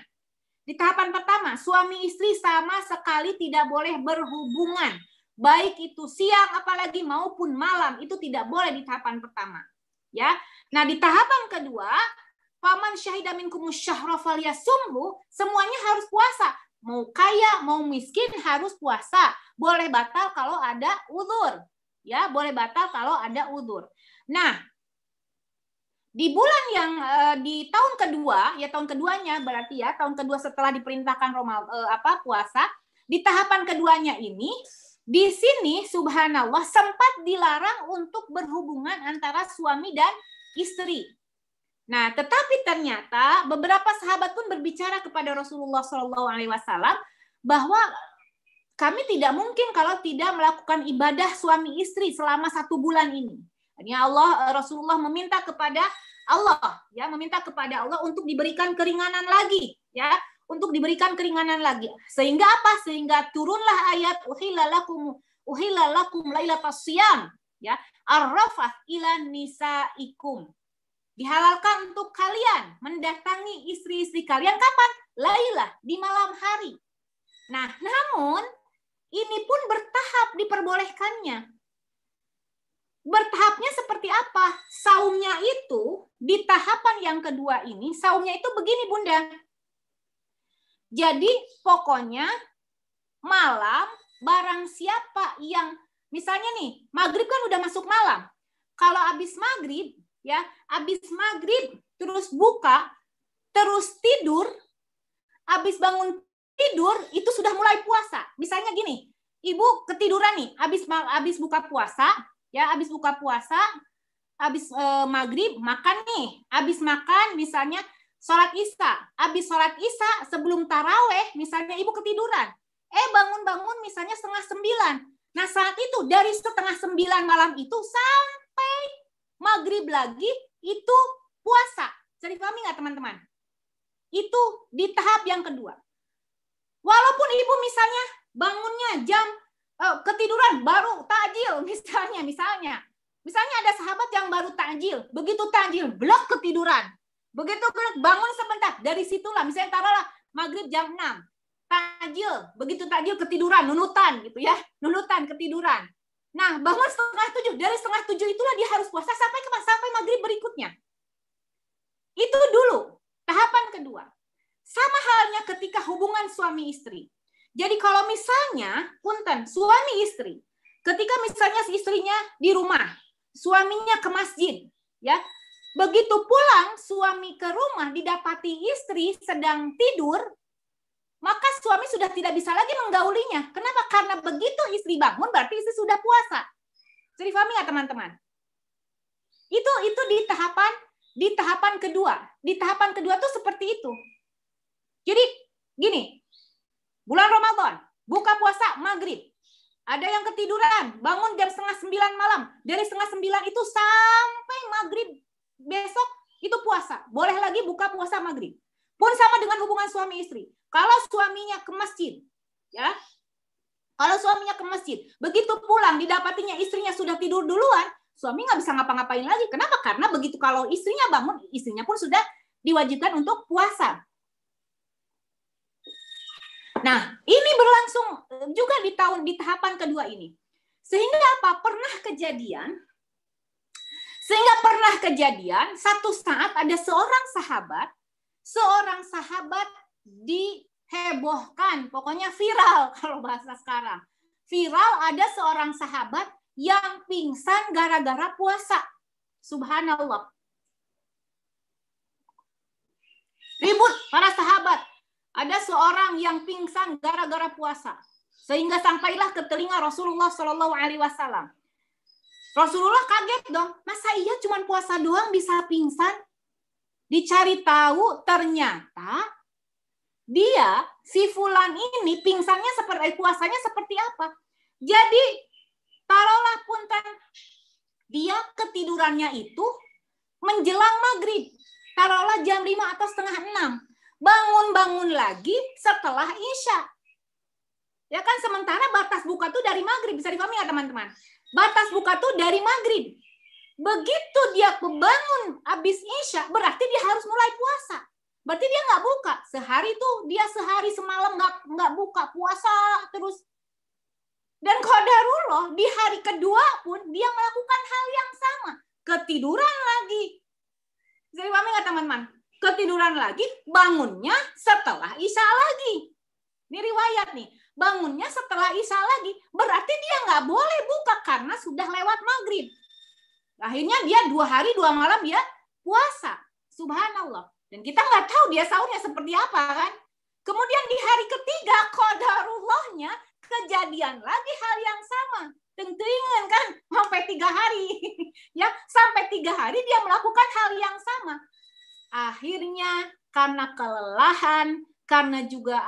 Di tahapan pertama suami istri sama sekali tidak boleh berhubungan, baik itu siang apalagi maupun malam, itu tidak boleh di tahapan pertama. Ya, nah di tahapan kedua, faman syahida minkumus syahra falyasumhu, semuanya harus puasa. Mau kaya, mau miskin harus puasa. Boleh batal kalau ada udzur. Ya, boleh batal kalau ada udzur. Nah, di bulan yang di tahun kedua, ya tahun keduanya berarti ya, tahun kedua setelah diperintahkan puasa, di tahapan keduanya ini, di sini subhanallah sempat dilarang untuk berhubungan antara suami dan istri. Nah, tetapi ternyata beberapa sahabat pun berbicara kepada Rasulullah SAW bahwa kami tidak mungkin kalau tidak melakukan ibadah suami istri selama 1 bulan ini. Artinya Rasulullah meminta kepada Allah, ya, meminta kepada Allah untuk diberikan keringanan lagi, ya, untuk diberikan keringanan lagi. Sehingga apa? Sehingga turunlah ayat uhilla lakum lailatas shiyam, ya, ar-rafath ila nisaikum. Dihalalkan untuk kalian mendatangi istri-istri kalian kapan? Lailah, di malam hari. Nah, namun ini pun bertahap diperbolehkannya. Bertahapnya seperti apa? Saumnya itu di tahapan yang kedua ini, saumnya itu begini Bunda. Jadi pokoknya malam barang siapa yang misalnya nih, maghrib kan udah masuk malam. Kalau habis maghrib, ya, habis maghrib terus buka, terus tidur, habis bangun tidur itu sudah mulai puasa. Misalnya gini, ibu ketiduran nih, habis buka puasa, ya, habis buka puasa, habis maghrib makan nih, habis makan misalnya sholat isya, habis sholat isya sebelum taraweh, misalnya ibu ketiduran, bangun-bangun misalnya 8:30. Nah saat itu dari 8:30 malam itu sampai maghrib lagi itu puasa. Jadi pahami nggak teman-teman? Itu di tahap yang kedua. Walaupun ibu misalnya bangunnya jam ketiduran baru takjil misalnya ada sahabat yang baru takjil, begitu takjil blok ketiduran, begitu bangun sebentar, dari situlah misalnya taruhlah maghrib jam 6, takjil, begitu takjil ketiduran, nunutan gitu ya, nunutan ketiduran. Nah bangun 6:30, dari 6:30 itulah dia harus puasa sampai maghrib berikutnya. Itu dulu tahapan kedua. Sama halnya ketika hubungan suami istri. Jadi kalau misalnya punten suami istri, ketika misalnya istrinya di rumah, suaminya ke masjid, ya, begitu pulang suami ke rumah didapati istri sedang tidur, maka suami sudah tidak bisa lagi menggaulinya. Kenapa? Karena begitu istri bangun berarti istri sudah puasa. Jadi pahami nggak teman-teman? Itu di tahapan kedua. Di tahapan kedua tuh seperti itu. Jadi gini, bulan Ramadan, buka puasa maghrib. Ada yang ketiduran, bangun jam 8:30 malam. Dari 8:30 itu sampai maghrib besok itu puasa. Boleh lagi buka puasa maghrib. Pun sama dengan hubungan suami istri. Kalau suaminya ke masjid, ya, kalau suaminya ke masjid, begitu pulang didapatinya istrinya sudah tidur duluan, suami nggak bisa ngapa-ngapain lagi. Kenapa? Karena begitu kalau istrinya bangun, istrinya pun sudah diwajibkan untuk puasa. Nah, ini berlangsung juga di tahapan kedua ini. Sehingga apa? Pernah kejadian satu saat ada seorang sahabat dihebohkan, pokoknya viral kalau bahasa sekarang. Viral ada seorang sahabat yang pingsan gara-gara puasa. Subhanallah. Ribut para sahabat. Ada seorang yang pingsan gara-gara puasa. Sehingga sampailah ke telinga Rasulullah Shallallahu Alaihi Wasallam. Rasulullah kaget dong. Masa iya cuma puasa doang bisa pingsan? Dicari tahu ternyata dia, si fulan ini pingsannya seperti puasanya seperti apa. Jadi taruhlah punten dia ketidurannya itu menjelang maghrib. Taruhlah jam 5 atau 5:30. Bangun lagi setelah isya. Ya kan, sementara batas buka tuh dari maghrib. Bisa dipahami nggak teman-teman? Batas buka tuh dari maghrib. Begitu dia bangun habis isya, berarti dia harus mulai puasa. Berarti dia nggak buka. Sehari semalam nggak buka, puasa terus. Dan qadarullah di hari kedua pun dia melakukan hal yang sama. Ketiduran lagi. Bisa dipahami nggak teman-teman? Ketiduran lagi, bangunnya setelah isya lagi. Ini riwayat nih. Bangunnya setelah isya lagi. Berarti dia nggak boleh buka karena sudah lewat maghrib. Akhirnya dia 2 hari 2 malam dia puasa. Subhanallah. Dan kita nggak tahu dia sahurnya seperti apa kan. Kemudian di hari ketiga, qadarullahnya kejadian lagi hal yang sama. Tentuingan kan, sampai 3 hari. Ya, sampai 3 hari dia melakukan hal yang sama. Akhirnya karena kelelahan, karena juga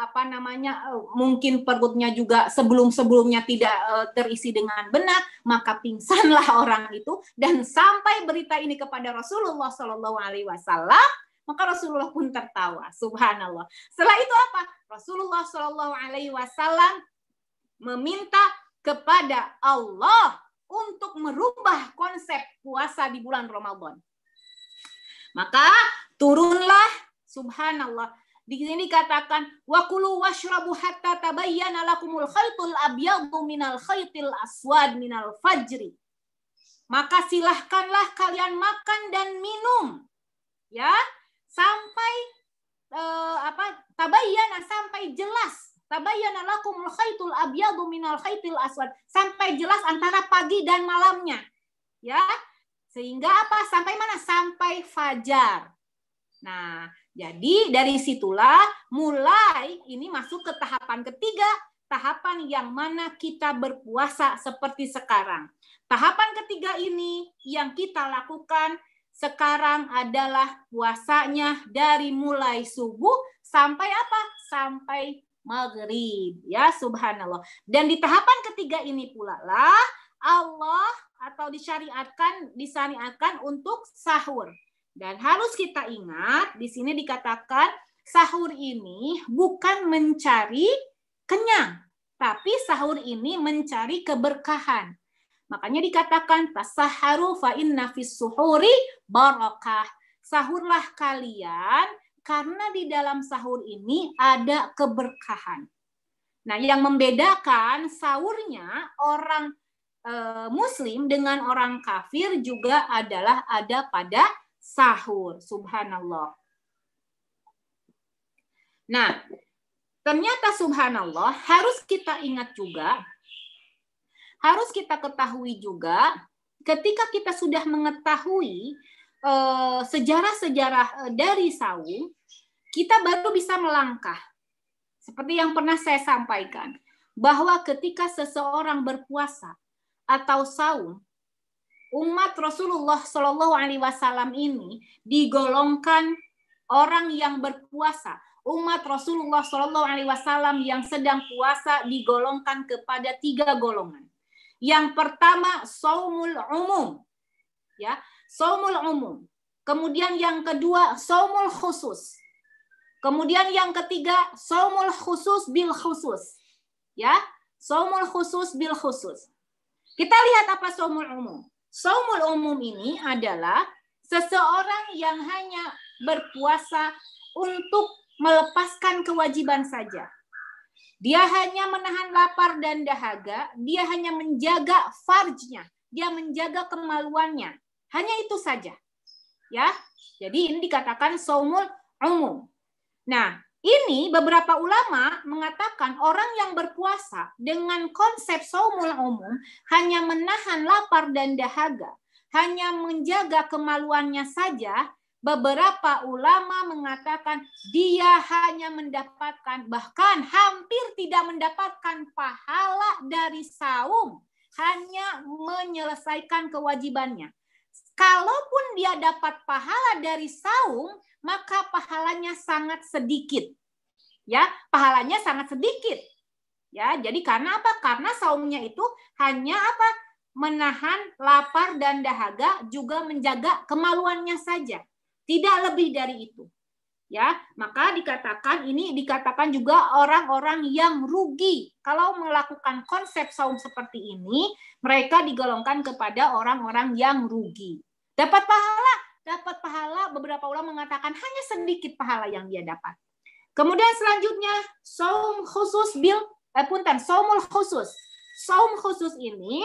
mungkin perutnya juga sebelumnya tidak terisi dengan benar, maka pingsanlah orang itu. Dan sampai berita ini kepada Rasulullah Shallallahu Alaihi Wasallam, maka Rasulullah pun tertawa. Subhanallah. Setelah itu apa? Rasulullah Shallallahu Alaihi Wasallam meminta kepada Allah untuk merubah konsep puasa di bulan Ramadan. Maka turunlah, subhanallah, di sini dikatakan wa kulu washrabu hatta tabayyana lakumul khaytul abyadu minal khaytil aswad minal fajri. Maka silahkanlah kalian makan dan minum, ya, sampai tabayyana, sampai jelas tabayyana lakumul khaitul abyadu minal khaitil aswad, sampai jelas antara pagi dan malamnya. Ya. Sehingga apa? Sampai mana? Sampai fajar. Nah, jadi dari situlah mulai ini masuk ke tahapan ketiga, tahapan yang mana kita berpuasa seperti sekarang. Tahapan ketiga ini yang kita lakukan sekarang adalah puasanya dari mulai subuh sampai apa? Sampai maghrib. Ya, subhanallah. Dan di tahapan ketiga ini pula lah Allah atau disyariatkan untuk sahur. Dan harus kita ingat, di sini dikatakan sahur ini bukan mencari kenyang, tapi sahur ini mencari keberkahan. Makanya dikatakan tasaharu fa inna fis suhuri barakah. Sahurlah kalian karena di dalam sahur ini ada keberkahan. Nah, yang membedakan sahurnya orang Muslim dengan orang kafir juga adalah ada pada sahur, subhanallah. Nah, ternyata subhanallah harus kita ingat juga, harus kita ketahui juga, ketika kita sudah mengetahui sejarah-sejarah dari saum, kita baru bisa melangkah. Seperti yang pernah saya sampaikan, bahwa ketika seseorang berpuasa atau saum, umat Rasulullah Shallallahu Alaihi Wasallam ini digolongkan orang yang berpuasa. Umat Rasulullah Shallallahu Alaihi Wasallam yang sedang puasa digolongkan kepada 3 golongan. Yang pertama saumul umum, ya, saumul umum. Kemudian yang kedua saumul khusus. Kemudian yang ketiga saumul khusus bil khusus, ya, saumul khusus bil khusus. Kita lihat apa saumul umum. Saumul umum ini adalah seseorang yang hanya berpuasa untuk melepaskan kewajiban saja. Dia hanya menahan lapar dan dahaga, dia hanya menjaga farjnya, dia menjaga kemaluannya. Hanya itu saja. Ya. Jadi ini dikatakan saumul umum. Nah, ini beberapa ulama mengatakan orang yang berpuasa dengan konsep saumul umum hanya menahan lapar dan dahaga, hanya menjaga kemaluannya saja. Beberapa ulama mengatakan dia hanya mendapatkan, bahkan hampir tidak mendapatkan pahala dari saum, hanya menyelesaikan kewajibannya. Kalaupun dia dapat pahala dari saum, maka pahalanya sangat sedikit. Ya, pahalanya sangat sedikit. Ya, jadi karena apa? Karena saumnya itu hanya apa? Menahan lapar dan dahaga, juga menjaga kemaluannya saja. Tidak lebih dari itu. Ya, maka dikatakan juga orang-orang yang rugi. Kalau melakukan konsep saum seperti ini, mereka digolongkan kepada orang-orang yang rugi. Dapat pahala, beberapa ulama mengatakan hanya sedikit pahala yang dia dapat. Kemudian selanjutnya saum khusus saumul khusus. Saum khusus ini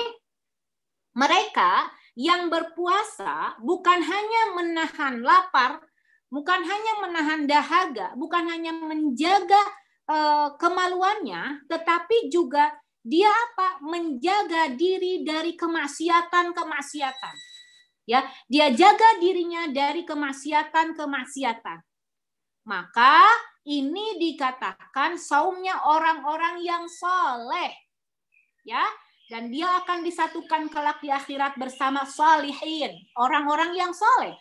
mereka yang berpuasa bukan hanya menahan lapar, bukan hanya menahan dahaga, bukan hanya menjaga kemaluannya, tetapi juga dia apa? Menjaga diri dari kemaksiatan-kemaksiatan. Ya, dia jaga dirinya dari kemaksiatan-kemaksiatan. Maka ini dikatakan saumnya orang-orang yang soleh. Ya, dan dia akan disatukan kelak di akhirat bersama sholihin, orang-orang yang soleh.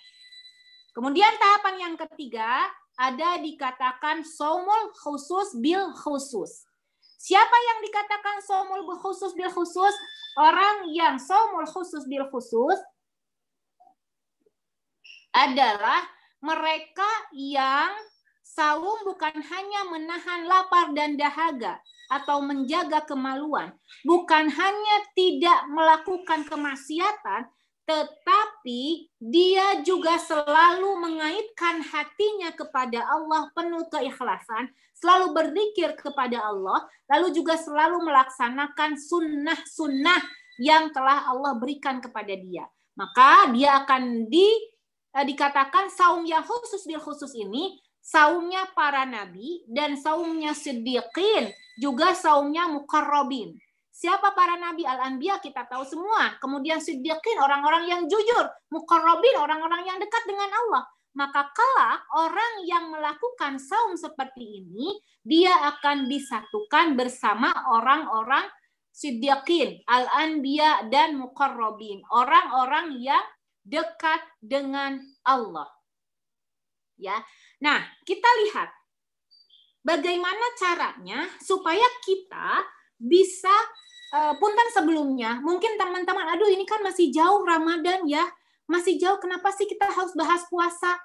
Kemudian tahapan yang ketiga ada dikatakan saumul khusus bil khusus. Siapa yang dikatakan saumul khusus bil khusus? Orang yang saumul khusus bil khusus adalah mereka yang saum bukan hanya menahan lapar dan dahaga atau menjaga kemaluan, bukan hanya tidak melakukan kemaksiatan, tetapi dia juga selalu mengaitkan hatinya kepada Allah penuh keikhlasan, selalu berzikir kepada Allah, lalu juga selalu melaksanakan sunnah-sunnah yang telah Allah berikan kepada dia. Maka dia akan dikatakan saum yang khusus bil khusus ini saumnya para nabi, dan saumnya siddiqin, juga saumnya muqarrabin. Siapa para nabi? Al-Anbiya kita tahu semua. Kemudian siddiqin, orang-orang yang jujur. Muqarrabin, orang-orang yang dekat dengan Allah. Maka kelak orang yang melakukan saum seperti ini, dia akan disatukan bersama orang-orang siddiqin, al-anbiya, dan muqarrabin. Orang-orang yang dekat dengan Allah. Ya. Nah, kita lihat bagaimana caranya supaya kita bisa, punten sebelumnya, mungkin teman-teman, aduh ini kan masih jauh Ramadan ya, masih jauh, kenapa sih kita harus bahas puasa?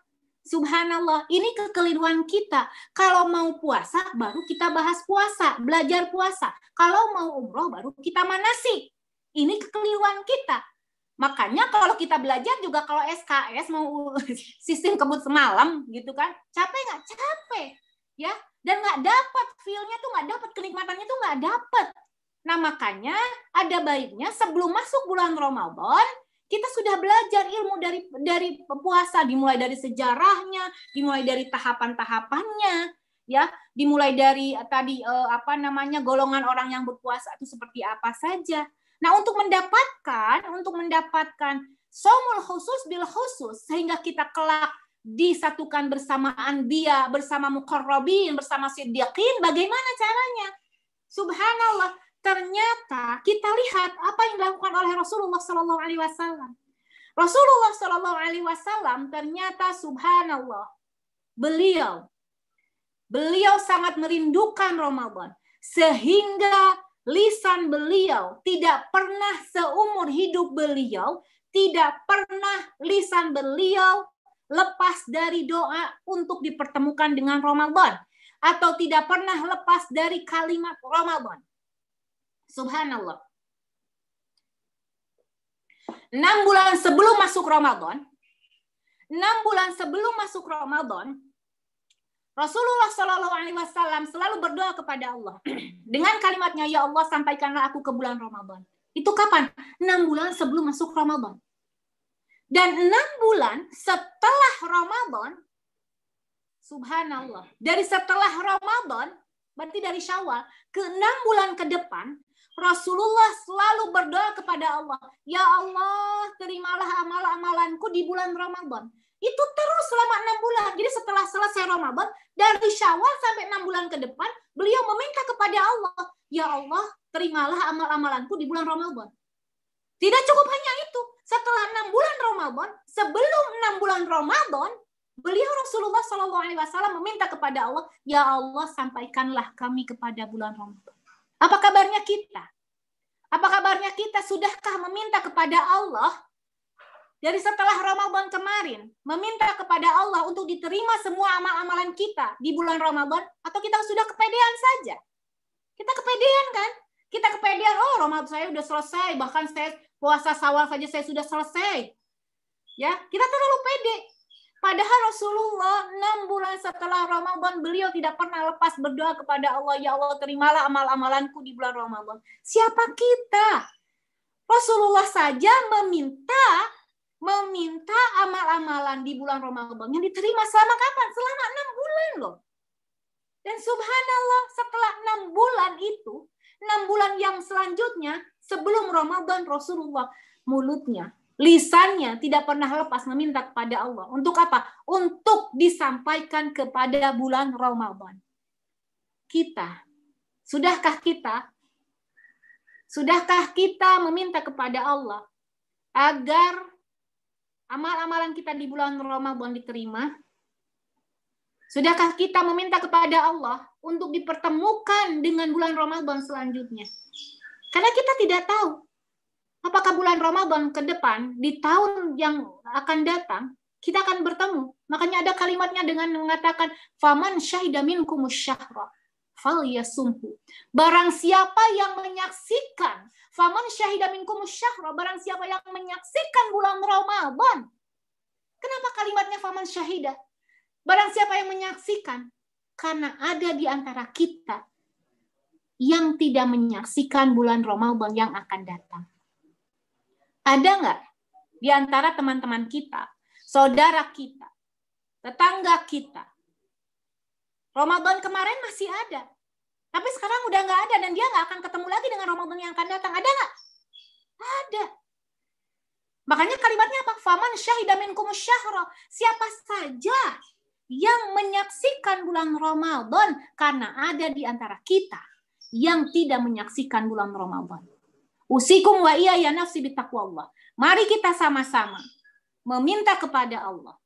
Subhanallah, ini kekeliruan kita. Kalau mau puasa, baru kita bahas puasa, belajar puasa. Kalau mau umroh, baru kita manasik. Ini kekeliruan kita. Makanya kalau kita belajar juga, kalau SKS mau sistem kebut semalam gitu kan, capek nggak? Capek, ya. Dan nggak dapat feel-nya tuh, nggak dapat kenikmatannya tuh, nggak dapat. Nah makanya ada baiknya sebelum masuk bulan Ramadan, kita sudah belajar ilmu dari puasa, dimulai dari sejarahnya, dimulai dari tahapan-tahapannya, ya, dimulai dari tadi golongan orang yang berpuasa itu seperti apa saja. Nah, untuk mendapatkan shaumul khusus bil khusus, sehingga kita kelak disatukan bersama anbiya, bersama muqarrabin, bersama siddiqin, bagaimana caranya? Subhanallah. Ternyata kita lihat apa yang dilakukan oleh Rasulullah Sallallahu Alaihi Wasallam. Rasulullah Sallallahu Alaihi Wasallam ternyata subhanallah, beliau sangat merindukan Ramadan sehingga lisan beliau tidak pernah seumur hidup beliau, tidak pernah lisan beliau lepas dari doa untuk dipertemukan dengan Ramadan, atau tidak pernah lepas dari kalimat Ramadan. Subhanallah. 6 bulan sebelum masuk Ramadan, Rasulullah Shallallahu Alaihi Wasallam selalu berdoa kepada Allah dengan kalimatnya, ya Allah sampaikanlah aku ke bulan Ramadan. Itu kapan? 6 bulan sebelum masuk Ramadan. Dan 6 bulan setelah Ramadan, subhanallah, dari setelah Ramadan, berarti dari Syawal, ke 6 bulan ke depan, Rasulullah selalu berdoa kepada Allah, ya Allah, terimalah amal-amalanku di bulan Ramadan. Itu terus selama 6 bulan. Jadi setelah selesai Ramadan, dari Syawal sampai 6 bulan ke depan, beliau meminta kepada Allah, ya Allah, terimalah amal-amalanku di bulan Ramadan. Tidak cukup hanya itu. Setelah 6 bulan Ramadan, sebelum 6 bulan Ramadan, beliau Rasulullah SAW meminta kepada Allah, ya Allah, sampaikanlah kami kepada bulan Ramadan. Apa kabarnya kita? Apa kabarnya kita? Sudahkah meminta kepada Allah dari setelah Ramadan kemarin, meminta kepada Allah untuk diterima semua amal-amalan kita di bulan Ramadan, atau kita sudah kepedean saja? Kita kepedean kan? Kita kepedean, oh Ramadan saya sudah selesai, bahkan saya puasa Syawal saja saya sudah selesai. Ya, kita terlalu pede. Padahal Rasulullah 6 bulan setelah Ramadan, beliau tidak pernah lepas berdoa kepada Allah, ya Allah terimalah amal-amalanku di bulan Ramadan. Siapa kita? Rasulullah saja meminta amal-amalan di bulan Ramadan yang diterima selama kapan? Selama 6 bulan loh. Dan subhanallah, setelah 6 bulan itu, 6 bulan yang selanjutnya, sebelum Ramadan, Rasulullah mulutnya, lisannya tidak pernah lepas meminta kepada Allah. Untuk apa? Untuk disampaikan kepada bulan Ramadan. Sudahkah kita meminta kepada Allah agar amal-amalan kita di bulan Ramadan diterima? Sudahkah kita meminta kepada Allah untuk dipertemukan dengan bulan Ramadan selanjutnya? Karena kita tidak tahu apakah bulan Ramadan ke depan, di tahun yang akan datang, kita akan bertemu. Makanya ada kalimatnya dengan mengatakan, faman syahida minkumus syahra falyasumhu. Barang siapa yang menyaksikan, faman syahida minkumus syahra, barang siapa yang menyaksikan bulan Ramadan. Kenapa kalimatnya faman syahida? Barang siapa yang menyaksikan, karena ada di antara kita yang tidak menyaksikan bulan Ramadan yang akan datang. Ada nggak di antara teman-teman kita, saudara kita, tetangga kita, Ramadan kemarin masih ada. Tapi sekarang udah nggak ada dan dia nggak akan ketemu lagi dengan Ramadan yang akan datang. Ada nggak? Ada. Makanya kalimatnya apa? Faman syahida minkum syahra. Siapa saja yang menyaksikan bulan Ramadan, karena ada di antara kita yang tidak menyaksikan bulan Ramadan. Usikum wa iya ya nafsi bitaqwallah. Mari kita sama-sama meminta kepada Allah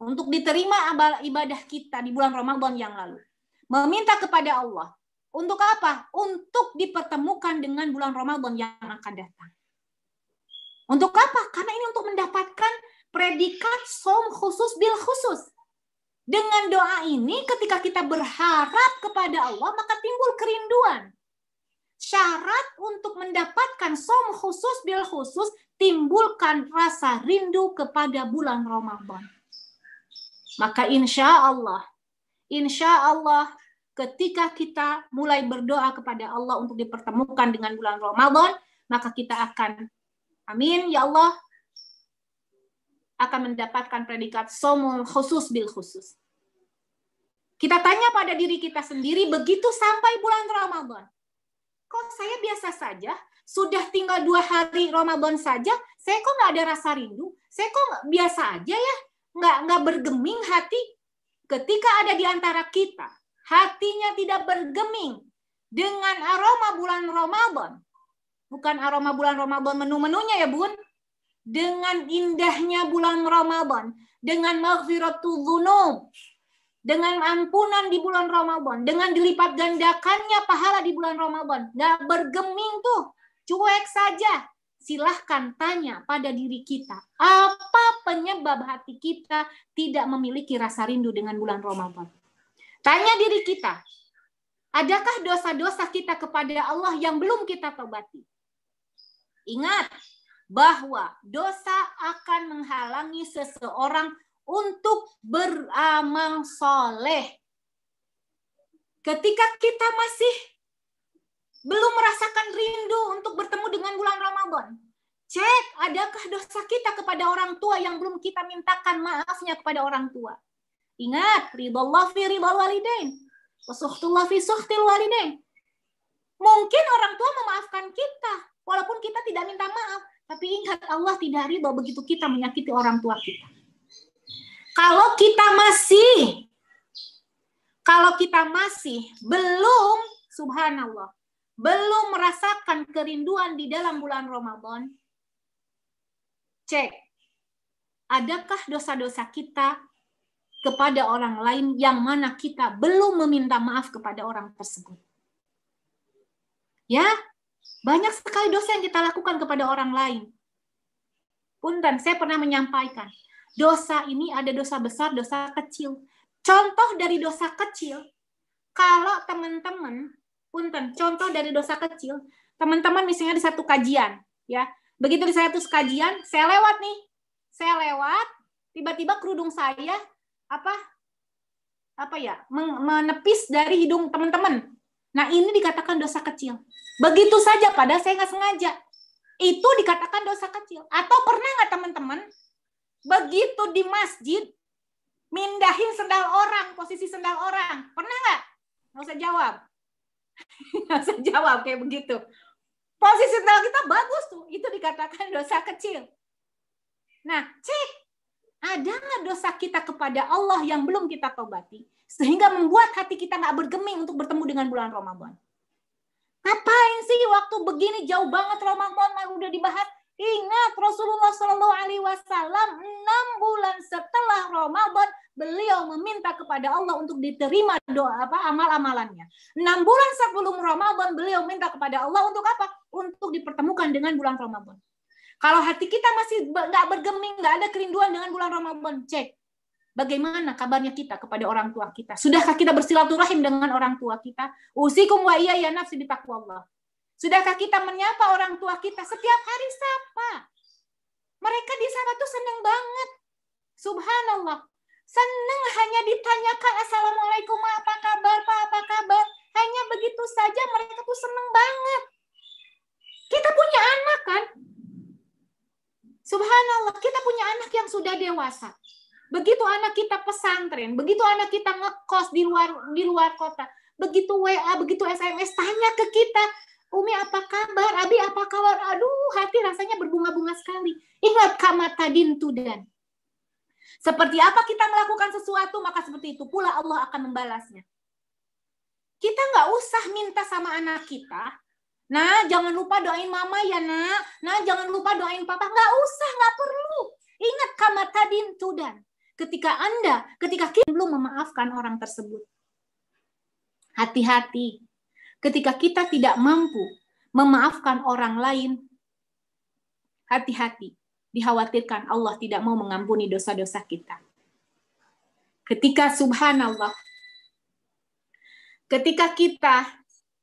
untuk diterima ibadah kita di bulan Ramadan yang lalu. Meminta kepada Allah. Untuk apa? Untuk dipertemukan dengan bulan Ramadan yang akan datang. Untuk apa? Karena ini untuk mendapatkan predikat som khusus bil khusus. Dengan doa ini ketika kita berharap kepada Allah, maka timbul kerinduan. Syarat untuk mendapatkan som khusus bil khusus, timbulkan rasa rindu kepada bulan Ramadan. Maka insya Allah, ketika kita mulai berdoa kepada Allah untuk dipertemukan dengan bulan Ramadan, maka kita akan, amin ya Allah, akan mendapatkan predikat somul khusus bil khusus. Kita tanya pada diri kita sendiri, begitu sampai bulan Ramadan, kok saya biasa saja, sudah tinggal 2 hari Ramadan saja, saya kok nggak ada rasa rindu, saya kok biasa aja ya, nggak bergeming hati. Ketika ada di antara kita, hatinya tidak bergeming dengan aroma bulan Ramadan, bukan aroma bulan Ramadan menu-menunya ya bun, dengan indahnya bulan Ramadan, dengan maghfiratul dzunub, dengan ampunan di bulan Ramadan, dengan dilipat gandakannya pahala di bulan Ramadan, nggak bergeming tuh, cuek saja. Silahkan tanya pada diri kita, apa penyebab hati kita tidak memiliki rasa rindu dengan bulan Ramadan? Tanya diri kita, adakah dosa-dosa kita kepada Allah yang belum kita tobati? Ingat bahwa dosa akan menghalangi seseorang untuk beramal soleh. Ketika kita masih belum merasakan rindu untuk bertemu dengan bulan Ramadan, cek adakah dosa kita kepada orang tua yang belum kita mintakan maafnya kepada orang tua. Ingat, ridallah fi ridal walidain, wa suhtullah fi suhtil walidain. Mungkin orang tua memaafkan kita, walaupun kita tidak minta maaf, tapi ingat Allah tidak ridha begitu kita menyakiti orang tua kita. Kalau kita masih belum, subhanallah, belum merasakan kerinduan di dalam bulan Ramadan, cek, adakah dosa-dosa kita kepada orang lain yang mana kita belum meminta maaf kepada orang tersebut. Ya, banyak sekali dosa yang kita lakukan kepada orang lain. Punten, saya pernah menyampaikan, dosa ini ada dosa besar, dosa kecil. Contoh dari dosa kecil, kalau teman-teman, punten, contoh dari dosa kecil, teman-teman misalnya di satu kajian, ya, begitu di satu kajian, saya lewat, tiba-tiba kerudung saya menepis dari hidung teman-teman. Nah, ini dikatakan dosa kecil. Begitu saja, padahal saya nggak sengaja. Itu dikatakan dosa kecil. Atau pernah nggak teman-teman, begitu di masjid, mindahin sendal orang, posisi sendal orang. Pernah nggak? Nggak usah jawab. Nggak usah jawab kayak begitu. Posisi sendal kita bagus tuh. Itu dikatakan dosa kecil. Nah, cek. Ada nggak dosa kita kepada Allah yang belum kita tobati? Sehingga membuat hati kita nggak bergeming untuk bertemu dengan bulan Ramadan. Ngapain sih waktu begini jauh banget Ramadan udah dibahas? Ingat Rasulullah SAW 6 bulan setelah Ramadan beliau meminta kepada Allah untuk diterima doa amal-amalannya. 6 bulan sebelum Ramadan beliau minta kepada Allah untuk apa? Untuk dipertemukan dengan bulan Ramadan. Kalau hati kita masih nggak bergeming, nggak ada kerinduan dengan bulan Ramadan, cek. Bagaimana kabarnya kita kepada orang tua kita? Sudahkah kita bersilaturahim dengan orang tua kita? Usikum wa iya ya nafsi bitaqwallah. Sudahkah kita menyapa orang tua kita? Setiap hari sapa. Mereka di sana tuh senang banget. Subhanallah. Senang hanya ditanyakan, Assalamualaikum, apa kabar, Pak, apa kabar? Hanya begitu saja mereka tuh senang banget. Kita punya anak kan? Subhanallah, kita punya anak yang sudah dewasa. begitu anak kita pesantren, begitu anak kita ngekos di luar kota, begitu WA, begitu SMS tanya ke kita, Umi apa kabar, Abi apa kabar, aduh hati rasanya berbunga-bunga sekali. Ingat kamatadin tudan. Seperti apa kita melakukan sesuatu, maka seperti itu pula Allah akan membalasnya. Kita nggak usah minta sama anak kita, nah jangan lupa doain mama ya nak, nah jangan lupa doain papa, nggak usah, nggak perlu. Ingat kamatadin tudan. Ketika kita belum memaafkan orang tersebut, hati-hati. Ketika kita tidak mampu memaafkan orang lain, hati-hati. Dikhawatirkan Allah tidak mau mengampuni dosa-dosa kita. Ketika subhanallah, ketika kita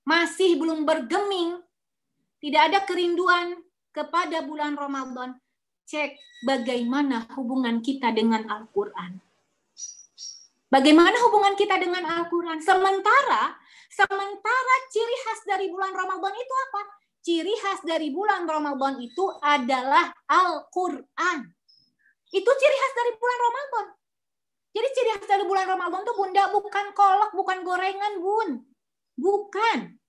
masih belum bergeming, tidak ada kerinduan kepada bulan Ramadan, cek bagaimana hubungan kita dengan Al-Quran. Bagaimana hubungan kita dengan Al-Quran? Sementara ciri khas dari bulan Ramadan itu apa? Ciri khas dari bulan Ramadan itu adalah Al-Quran. Itu ciri khas dari bulan Ramadan. Jadi ciri khas dari bulan Ramadan itu Bunda bukan kolak, bukan gorengan, Bun. Bukan.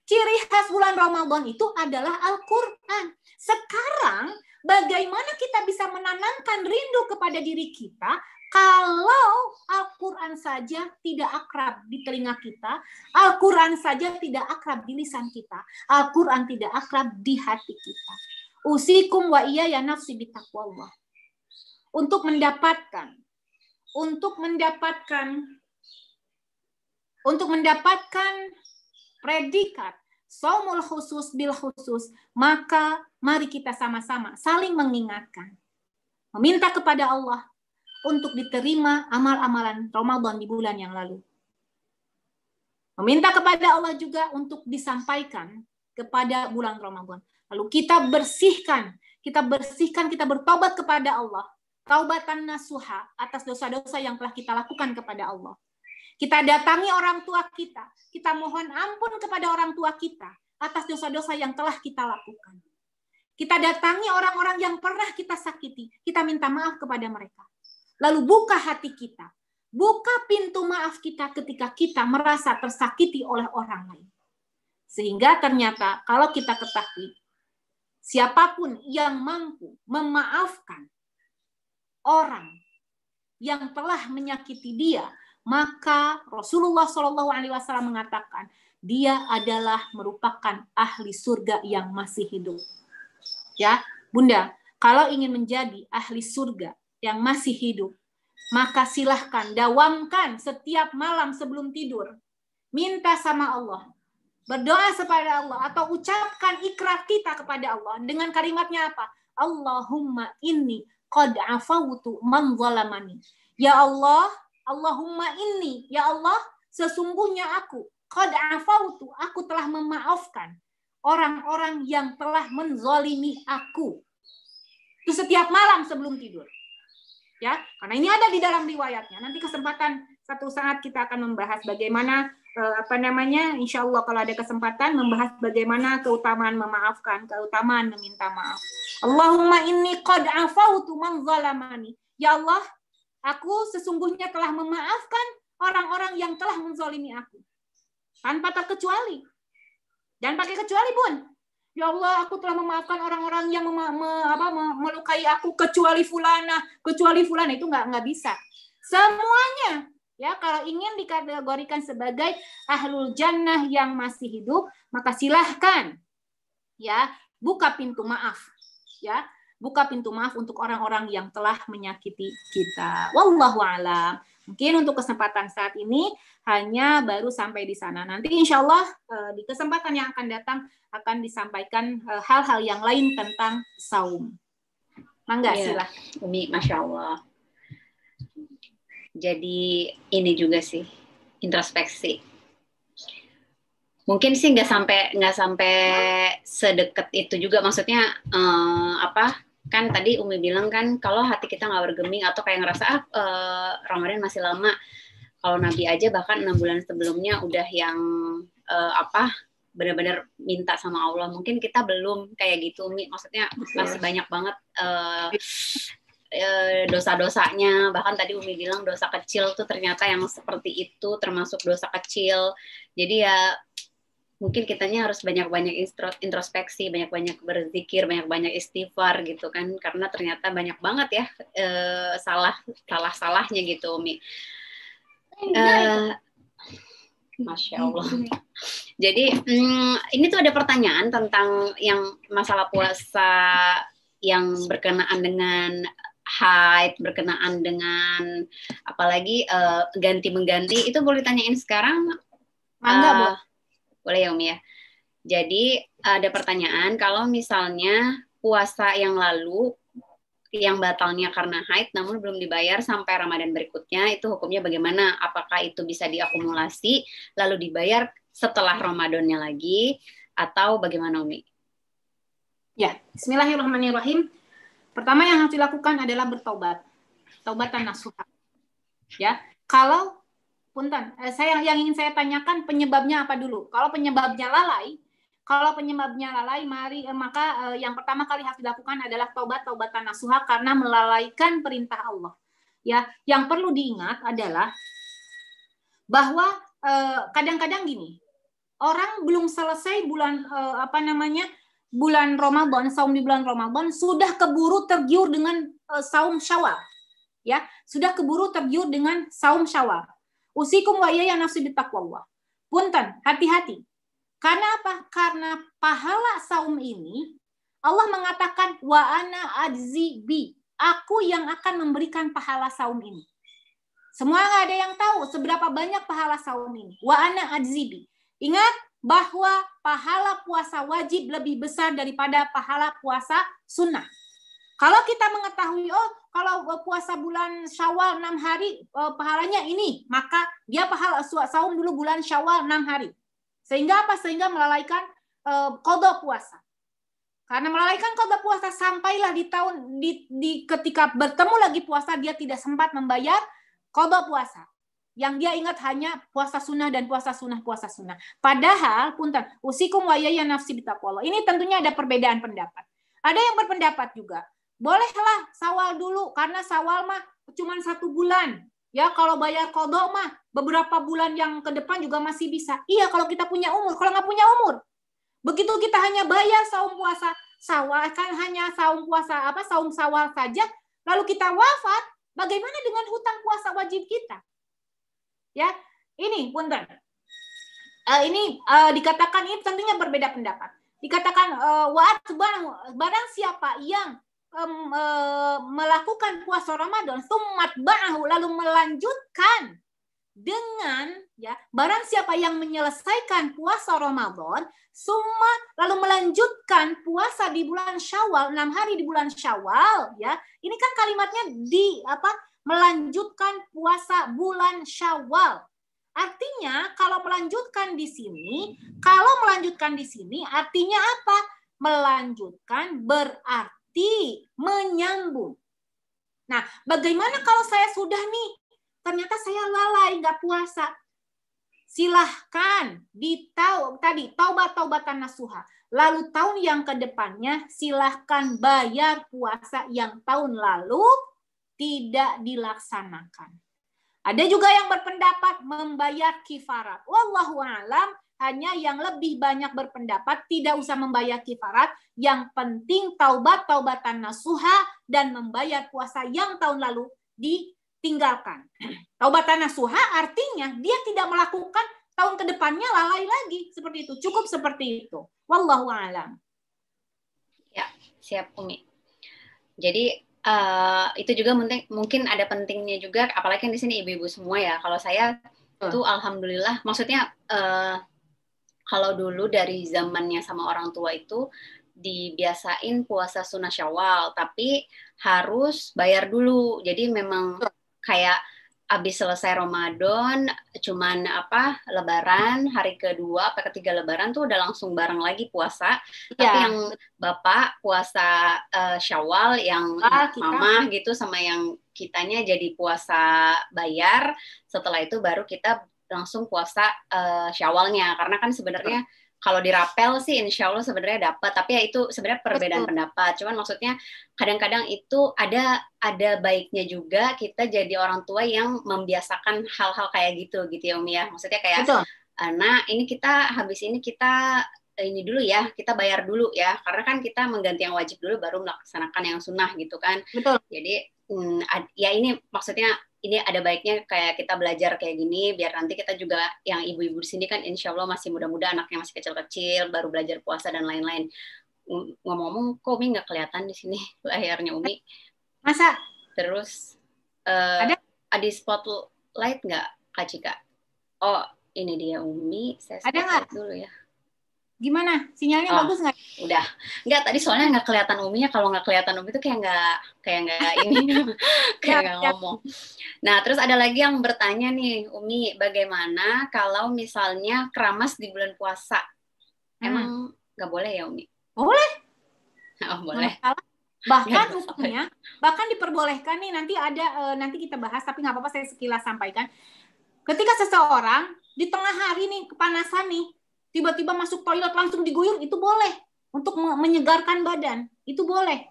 Ciri khas bulan Ramadan itu adalah Al-Quran. Sekarang bagaimana kita bisa menanamkan rindu kepada diri kita kalau Al-Quran saja tidak akrab di telinga kita, Al-Quran saja tidak akrab di lisan kita, Al-Quran tidak akrab di hati kita. Usikum wa iyaya nafsi bitaqwallah. Untuk mendapatkan predikat saumul khusus bil khusus, maka mari kita sama-sama saling mengingatkan, meminta kepada Allah untuk diterima amal-amalan Ramadan di bulan yang lalu. Meminta kepada Allah juga untuk disampaikan kepada bulan Ramadan. Lalu kita bersihkan, kita bertobat kepada Allah. Taubatan nasuha atas dosa-dosa yang telah kita lakukan kepada Allah. Kita datangi orang tua kita mohon ampun kepada orang tua kita atas dosa-dosa yang telah kita lakukan. Kita datangi orang-orang yang pernah kita sakiti, kita minta maaf kepada mereka. Lalu buka hati kita, buka pintu maaf kita ketika kita merasa tersakiti oleh orang lain. Sehingga ternyata kalau kita ketahui, siapapun yang mampu memaafkan orang yang telah menyakiti dia, maka Rasulullah SAW mengatakan dia adalah merupakan ahli surga yang masih hidup. Ya, Bunda, kalau ingin menjadi ahli surga yang masih hidup, maka silahkan dawamkan setiap malam sebelum tidur. Minta sama Allah. Berdoa kepada Allah atau ucapkan ikrar kita kepada Allah dengan kalimatnya apa? Allahumma inni qad afawtu man zalamani. Ya Allah, Allahumma inni, ya Allah, sesungguhnya aku qad afawtu, aku telah memaafkan orang-orang yang telah menzalimi aku. Itu setiap malam sebelum tidur. Ya, karena ini ada di dalam riwayatnya. Nanti kesempatan satu saat kita akan membahas bagaimana insya Allah kalau ada kesempatan membahas bagaimana keutamaan memaafkan, keutamaan meminta maaf. Allahumma inni qad afawtu man zalamani. Ya Allah, aku sesungguhnya telah memaafkan orang-orang yang telah menzalimi aku. Tanpa terkecuali. Jangan pakai kecuali, Bun. Ya Allah, aku telah memaafkan orang-orang yang melukai aku kecuali fulana, itu nggak bisa. Semuanya, ya kalau ingin dikategorikan sebagai ahlul jannah yang masih hidup, maka silahkan, ya buka pintu maaf, ya buka pintu maaf untuk orang-orang yang telah menyakiti kita. Wallahu a'lam. Mungkin untuk kesempatan saat ini hanya baru sampai di sana. Nanti insya Allah di kesempatan yang akan datang akan disampaikan hal-hal yang lain tentang saum. Mangga silah. Umi, Masya Allah. Jadi ini juga sih introspeksi. Mungkin sih nggak sampai sedekat itu juga. Maksudnya kan tadi Umi bilang kan kalau hati kita nggak bergeming atau kayak ngerasa Ramadan masih lama. Kalau Nabi aja bahkan 6 bulan sebelumnya udah yang benar-benar minta sama Allah. Mungkin kita belum kayak gitu, Umi. Maksudnya masih banyak banget dosa-dosanya. Bahkan tadi Umi bilang dosa kecil tuh ternyata yang seperti itu termasuk dosa kecil. Jadi ya mungkin kitanya harus banyak-banyak introspeksi, banyak-banyak berzikir, banyak-banyak istighfar gitu kan, karena ternyata banyak banget ya salah-salahnya gitu Umi. Masya Allah. Jadi ini tuh ada pertanyaan tentang yang masalah puasa yang berkenaan dengan haid, berkenaan dengan apalagi ganti-mengganti, itu boleh tanyain sekarang? Mangga, boleh ya Umi ya. Jadi ada pertanyaan, kalau misalnya puasa yang lalu yang batalnya karena haid namun belum dibayar sampai Ramadan berikutnya, itu hukumnya bagaimana? Apakah itu bisa diakumulasi lalu dibayar setelah Ramadannya lagi atau bagaimana Umi? Ya, bismillahirrahmanirrahim. Pertama yang harus dilakukan adalah bertaubat. Taubatan nasuha. Ya, kalau punten, yang ingin saya tanyakan penyebabnya apa dulu? Kalau penyebabnya lalai, maka yang pertama kali harus dilakukan adalah taubatan nasuha karena melalaikan perintah Allah. Ya, yang perlu diingat adalah bahwa kadang-kadang gini, orang belum selesai bulan bulan Ramadan, saum di bulan Ramadan sudah keburu tergiur dengan saum Syawal. Ya, sudah keburu tergiur dengan saum Syawal. Usikum wa iyaya nafsi bitaqwallah. Punten, hati-hati. Karena apa? Karena pahala saum ini Allah mengatakan wa ana ajzi bi. Aku yang akan memberikan pahala saum ini. Semua nggak ada yang tahu seberapa banyak pahala saum ini. Wa ana ajzi bi. Ingat bahwa pahala puasa wajib lebih besar daripada pahala puasa sunnah. Kalau kita mengetahui, kalau puasa bulan Syawal 6 hari, pahalanya ini, maka dia pahala saum dulu bulan Syawal 6 hari. Sehingga apa? Sehingga melalaikan qada puasa. Karena melalaikan qada puasa, sampailah ketika bertemu lagi puasa, dia tidak sempat membayar qada puasa. Yang dia ingat hanya puasa sunnah dan puasa sunnah. Padahal, punten, usikum wa iyaya nafsi bitaqwallah. Ini tentunya ada perbedaan pendapat. Ada yang berpendapat juga, bolehlah sawal dulu, karena sawal mah cuma 1 bulan. Ya, kalau bayar qada mah beberapa bulan yang ke depan juga masih bisa. Iya, kalau kita punya umur. Kalau nggak punya umur, begitu kita hanya bayar saum puasa sawal, kan hanya saum puasa saum sawal saja, lalu kita wafat, bagaimana dengan hutang puasa wajib kita? Ya, ini punten. Ini dikatakan ini tentunya berbeda pendapat. Dikatakan barang siapa yang melakukan puasa Ramadan summat ba'ahu, lalu melanjutkan dengan barang siapa yang menyelesaikan puasa Ramadan summa lalu melanjutkan puasa di bulan Syawal, 6 hari di bulan Syawal, ya. Ini kan kalimatnya melanjutkan puasa bulan Syawal. Artinya kalau melanjutkan di sini artinya apa? Melanjutkan berarti menyambung. Nah, bagaimana kalau saya sudah nih, ternyata saya lalai, nggak puasa? Silahkan taubatan nasuha. Lalu tahun yang kedepannya silahkan bayar puasa yang tahun lalu tidak dilaksanakan. Ada juga yang berpendapat membayar kifarat. Wallahu a'lam, hanya yang lebih banyak berpendapat tidak usah membayar kifarat. Yang penting taubatan nasuha dan membayar puasa yang tahun lalu ditinggalkan. Taubatan nasuha artinya dia tidak melakukan tahun kedepannya lalai lagi. Seperti itu. Cukup seperti itu. Wallahu a'lam. Ya, siap Umi. Jadi itu juga mungkin ada pentingnya juga, apalagi di sini ibu-ibu semua ya. Kalau saya tuh alhamdulillah, maksudnya kalau dulu dari zamannya sama orang tua itu dibiasain puasa sunnah Syawal, tapi harus bayar dulu. Jadi memang kayak abis selesai Ramadan, cuman Lebaran hari kedua, ketiga Lebaran tuh udah langsung bareng lagi puasa. Ya. Tapi yang bapak puasa Syawal, yang mama gitu sama yang kitanya jadi puasa bayar. Setelah itu baru kita langsung puasa Syawalnya. Karena kan sebenarnya kalau dirapel sih insya Allah sebenarnya dapat, tapi ya itu sebenarnya perbedaan pendapat. Cuman maksudnya kadang-kadang itu ada baiknya juga kita jadi orang tua yang membiasakan hal-hal kayak gitu ya Umi ya. Maksudnya kayak, nah ini habis ini kita ini dulu ya, kita bayar dulu ya, karena kan kita mengganti yang wajib dulu baru melaksanakan yang sunnah gitu kan. Betul. Jadi ya ini maksudnya ini ada baiknya kayak kita belajar kayak gini, biar nanti kita juga yang ibu-ibu di sini kan insya Allah masih muda-muda, anaknya masih kecil-kecil, baru belajar puasa dan lain-lain. Ngomong-ngomong, kok Umi nggak kelihatan di sini layarnya Umi? Masa? Terus ada spotlight nggak Kak Cika? Oh ini dia Umi, saya spotlight dulu ya. Gimana? Sinyalnya bagus nggak? Udah. Nggak, tadi soalnya nggak kelihatan Uminya. Kalau nggak kelihatan Umi itu kayak nggak ini. Kayak nggak ngomong. Nah, terus ada lagi yang bertanya nih, Umi, bagaimana kalau misalnya keramas di bulan puasa? Emang nggak boleh ya, Umi? Boleh. Oh, boleh. Bahkan hukumnya, bahkan diperbolehkan nih, nanti kita bahas, tapi nggak apa-apa saya sekilas sampaikan. Ketika seseorang di tengah hari nih, kepanasan nih, tiba-tiba masuk toilet langsung diguyur, itu boleh untuk menyegarkan badan, itu boleh,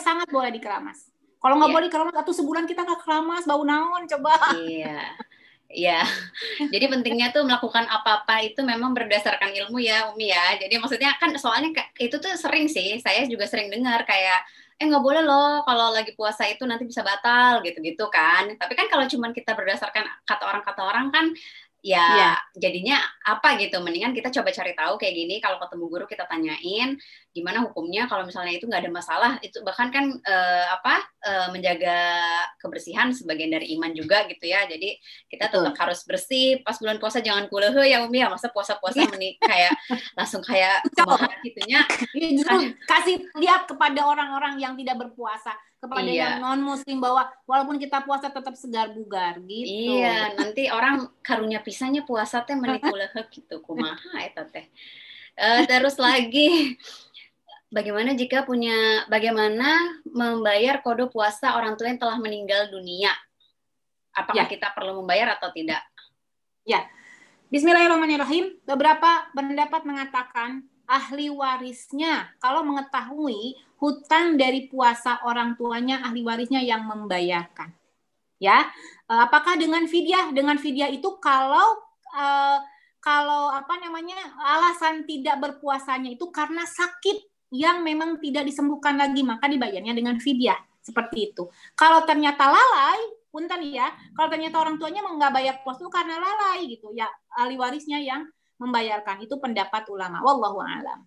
sangat boleh dikeramas. Kalau nggak boleh dikeramas, atau sebulan kita nggak keramas, bau naon coba. Iya. Jadi pentingnya tuh melakukan apa-apa itu memang berdasarkan ilmu ya, Umi ya. Jadi maksudnya kan soalnya itu tuh sering sih, saya juga sering dengar kayak nggak boleh loh kalau lagi puasa itu nanti bisa batal gitu-gitu kan. Tapi kan kalau cuman kita berdasarkan kata orang kan ya jadinya apa gitu, mendingan kita coba cari tahu kayak gini, kalau ketemu guru kita tanyain gimana hukumnya, kalau misalnya itu nggak ada masalah, itu bahkan kan menjaga kebersihan sebagian dari iman juga gitu ya, jadi kita tetap harus bersih pas bulan puasa, jangan kulehe ya Umi ya, masa puasa-puasa kayak langsung kayak kumaha gitunya. Kasih lihat kepada orang-orang yang tidak berpuasa, kepada yang non muslim, bahwa walaupun kita puasa tetap segar bugar gitu. Iya, nanti orang karunya pisahnya puasa teh menikulah gitu kumaha eta teh. Terus lagi bagaimana membayar kode puasa orang tua yang telah meninggal dunia? Apakah kita perlu membayar atau tidak? Ya. Bismillahirrahmanirrahim. Beberapa pendapat mengatakan ahli warisnya kalau mengetahui hutang dari puasa orang tuanya, ahli warisnya yang membayarkan. Ya, apakah dengan fidyah? Dengan fidyah itu kalau alasan tidak berpuasanya itu karena sakit yang memang tidak disembuhkan lagi, maka dibayarnya dengan fidyah, seperti itu. Kalau ternyata lalai, punten ya, kalau ternyata orang tuanya nggak bayar puasa itu karena lalai gitu, ya ahli warisnya yang membayarkan. Itu pendapat ulama. Wallahu a'lam.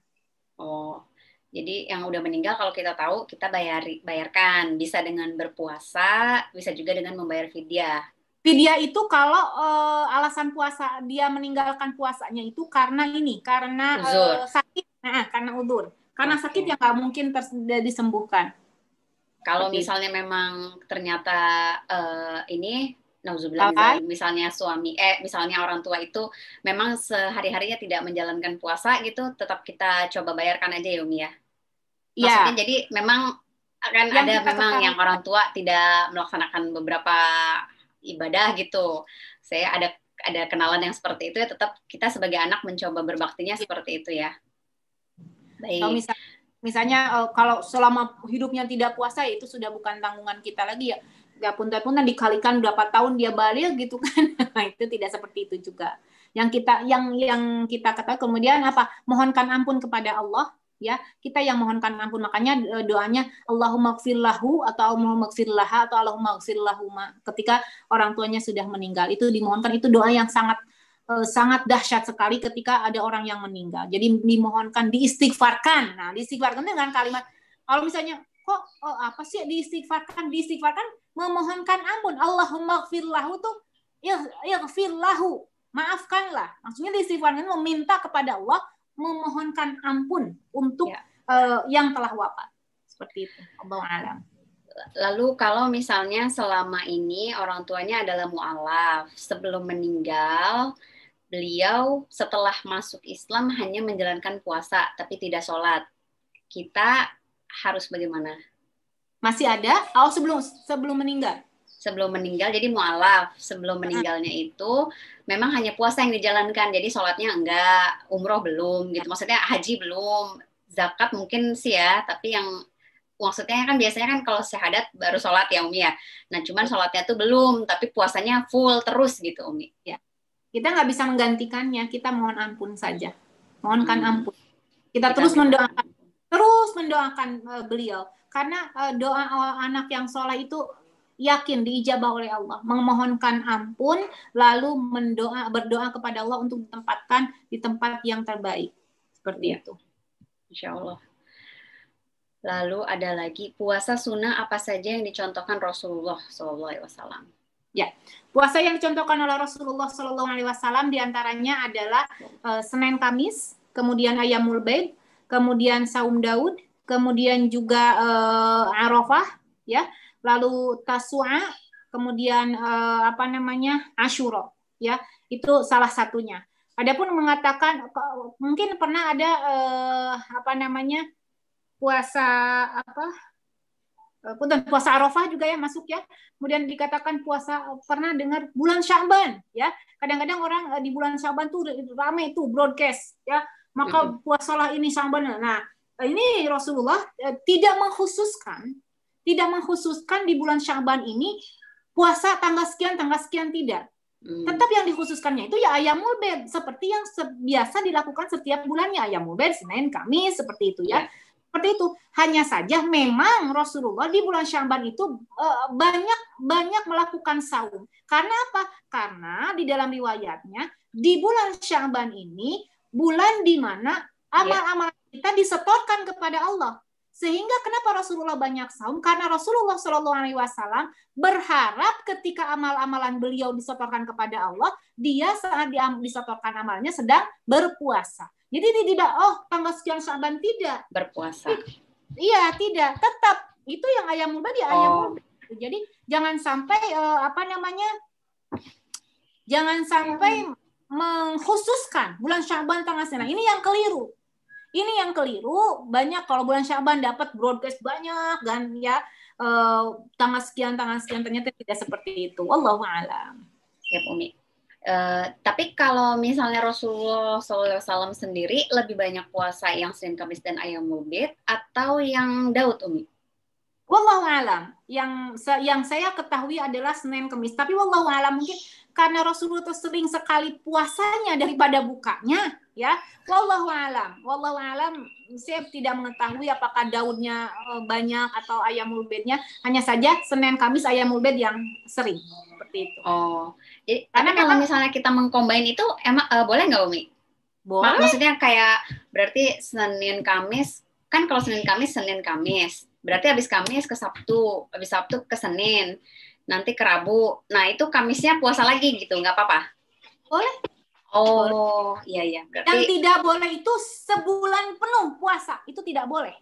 Oh, jadi yang udah meninggal kalau kita tahu kita bayarkan, bisa dengan berpuasa, bisa juga dengan membayar fidyah. Fidyah itu kalau alasan puasa dia meninggalkan puasanya itu karena sakit, karena udzur, karena sakit yang nggak mungkin disembuhkan. Kalau misalnya memang ternyata nauzubillah, misalnya misalnya orang tua itu memang sehari-harinya tidak menjalankan puasa gitu, tetap kita coba bayarkan aja ya Umi ya. Maksudnya jadi memang akan ada memang yang orang tua tidak melaksanakan beberapa ibadah gitu. Saya ada kenalan yang seperti itu ya, tetap kita sebagai anak mencoba berbaktinya seperti itu ya. Baik. Misalnya kalau selama hidupnya tidak puasa, itu sudah bukan tanggungan kita lagi ya. Ya punten-punten dikalikan berapa tahun dia balik gitu kan. Itu tidak seperti itu juga. Yang kita ketahui kemudian mohonkan ampun kepada Allah ya. Kita yang mohonkan ampun, makanya doanya Allahumma gfir lahu atau Allahumma gfir laha atau Allahumma gfir lahuma ketika orang tuanya sudah meninggal. Itu dimohonkan, itu doa yang sangat dahsyat sekali ketika ada orang yang meninggal. Jadi dimohonkan, diistighfarkan. Nah, diistighfarkan dengan kalimat, kalau misalnya kok apa sih diistighfarkan memohonkan ampun. Allahumma gfir lahu tuh ighfir lahu, maafkanlah. Maksudnya diistighfarkan meminta kepada Allah, memohonkan ampun untuk yang telah wafat. Seperti itu. Allahu a'lam. Lalu kalau misalnya selama ini orang tuanya adalah mu'alaf, sebelum meninggal beliau setelah masuk Islam hanya menjalankan puasa tapi tidak sholat, kita harus bagaimana? Masih ada? Sebelum meninggal? sebelum meninggal, jadi mualaf. Sebelum meninggalnya itu memang hanya puasa yang dijalankan, jadi sholatnya enggak, umroh belum gitu. Maksudnya haji belum, zakat mungkin sih ya, tapi yang maksudnya kan biasanya kan kalau syahadat baru sholat ya Umi ya. Nah cuman sholatnya tuh belum, tapi puasanya full terus gitu Umi. Ya. Kita nggak bisa menggantikannya, kita mohon ampun saja. Mohonkan ampun. Kita terus mendoakan beliau. Karena doa anak yang soleh itu yakin diijabah oleh Allah. Memohonkan ampun, lalu berdoa kepada Allah untuk ditempatkan di tempat yang terbaik. Seperti itu. Insya Allah. Lalu ada lagi puasa sunnah apa saja yang dicontohkan Rasulullah SAW? Ya, puasa yang dicontohkan oleh Rasulullah SAW diantaranya adalah Senin Kamis, kemudian Ayyamul Bid, kemudian Saum Daud, kemudian juga Arafah, ya, lalu Tasu'a, kemudian Asyura, ya, itu salah satunya. Adapun mengatakan mungkin pernah ada puasa puasa Arafah juga ya masuk ya. Kemudian dikatakan puasa, pernah dengar bulan Sya'ban ya. Kadang-kadang orang di bulan Sya'ban tuh rame tuh broadcast ya. Maka puasalah ini Sya'ban. Nah, ini Rasulullah tidak mengkhususkan di bulan Sya'ban ini puasa tanggal sekian tidak. Tetap yang dikhususkannya itu ya Ayyamul Bid, seperti yang biasa dilakukan setiap bulannya, Ayyamul Bid, Senin, Kamis, seperti itu ya. Seperti itu. Hanya saja memang Rasulullah di bulan Sya'ban itu banyak melakukan saum. Karena apa? Karena di dalam riwayatnya di bulan Sya'ban ini bulan di mana amal-amal kita disetorkan kepada Allah. Sehingga kenapa Rasulullah banyak saum? Karena Rasulullah SAW berharap ketika amal-amalan beliau disetorkan kepada Allah, dia saat disetorkan amalnya sedang berpuasa. Jadi tidak, tanggal sekian Sya'ban tidak berpuasa. Iya, tidak. Tetap itu yang Ayyamul Bid, Ayyamul Bid. Jadi jangan sampai jangan sampai mengkhususkan bulan Sya'ban tanggal sekian. Ini yang keliru. Banyak kalau bulan Sya'ban dapat broadcast banyak kan ya, tanggal sekian ternyata tidak seperti itu. Wallahu a'lam. Ya, Umi. Tapi kalau misalnya Rasulullah SAW sendiri lebih banyak puasa yang Senin, Kamis, dan Ayyamul Bid atau yang Daud, Umi? Wallahu a'lam. Yang saya ketahui adalah Senin, Kamis. Tapi wallahu a'lam, mungkin karena Rasulullah itu sering sekali puasanya daripada bukanya, ya. Wallahu a'lam. Saya tidak mengetahui apakah Daudnya banyak atau Ayyamul Bidnya. Hanya saja Senin, Kamis, Ayyamul Bid yang sering seperti itu. Jadi, karena kalau misalnya kita mengcombine itu emang boleh nggak, Umi? Boleh. Maksudnya kayak berarti Senin, Kamis, kan kalau Senin, Kamis. Berarti habis Kamis ke Sabtu, habis Sabtu ke Senin, nanti ke Rabu. Nah, itu Kamisnya puasa lagi gitu, nggak apa-apa? Boleh. Iya. Berarti... Yang tidak boleh itu sebulan penuh puasa, itu tidak boleh.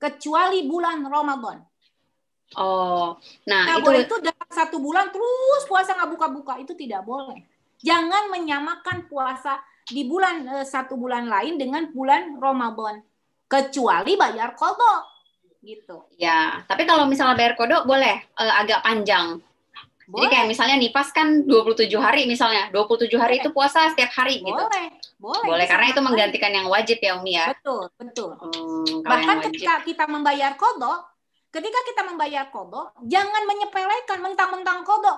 Kecuali bulan Ramadan. Nah itu dalam 1 bulan terus puasa nggak buka-buka, itu tidak boleh. Jangan menyamakan puasa di bulan 1 bulan lain dengan bulan Ramadan, kecuali bayar qadha. Gitu. Ya, tapi kalau misalnya bayar kodok boleh agak panjang. Boleh. Jadi kayak misalnya nifas kan 27 hari misalnya. 27 hari itu puasa setiap hari gitu. Boleh karena itu menggantikan yang wajib ya Umi ya. Betul. Bahkan ketika kita membayar kodok, jangan menyepelekan mentang-mentang kodok.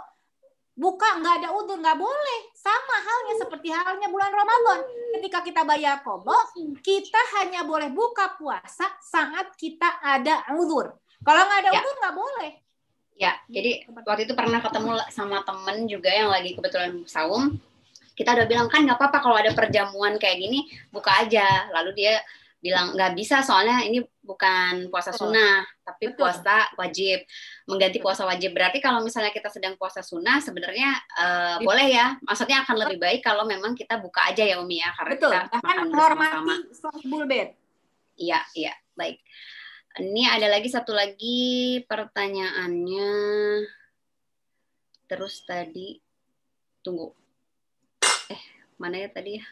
Buka, nggak ada udzur, nggak boleh. Sama halnya seperti halnya bulan Ramadan. Ketika kita bayar qadha, kita hanya boleh buka puasa saat kita ada udzur. Kalau nggak ada udzur, nggak boleh. Ya, jadi waktu itu pernah ketemu sama temen juga yang lagi kebetulan saum. Kita udah bilang, kan nggak apa-apa kalau ada perjamuan kayak gini, buka aja. Lalu dia bilang, nggak bisa soalnya ini bukan puasa sunnah, tapi puasa wajib. Mengganti puasa wajib. Berarti kalau misalnya kita sedang puasa sunnah, sebenarnya boleh ya. Maksudnya akan lebih baik kalau memang kita buka aja ya Umi ya. Karena kita makan menghormati shahibul bait. Iya, baik. Ini ada satu lagi pertanyaannya. Terus tadi, tunggu. Mana ya tadi ya?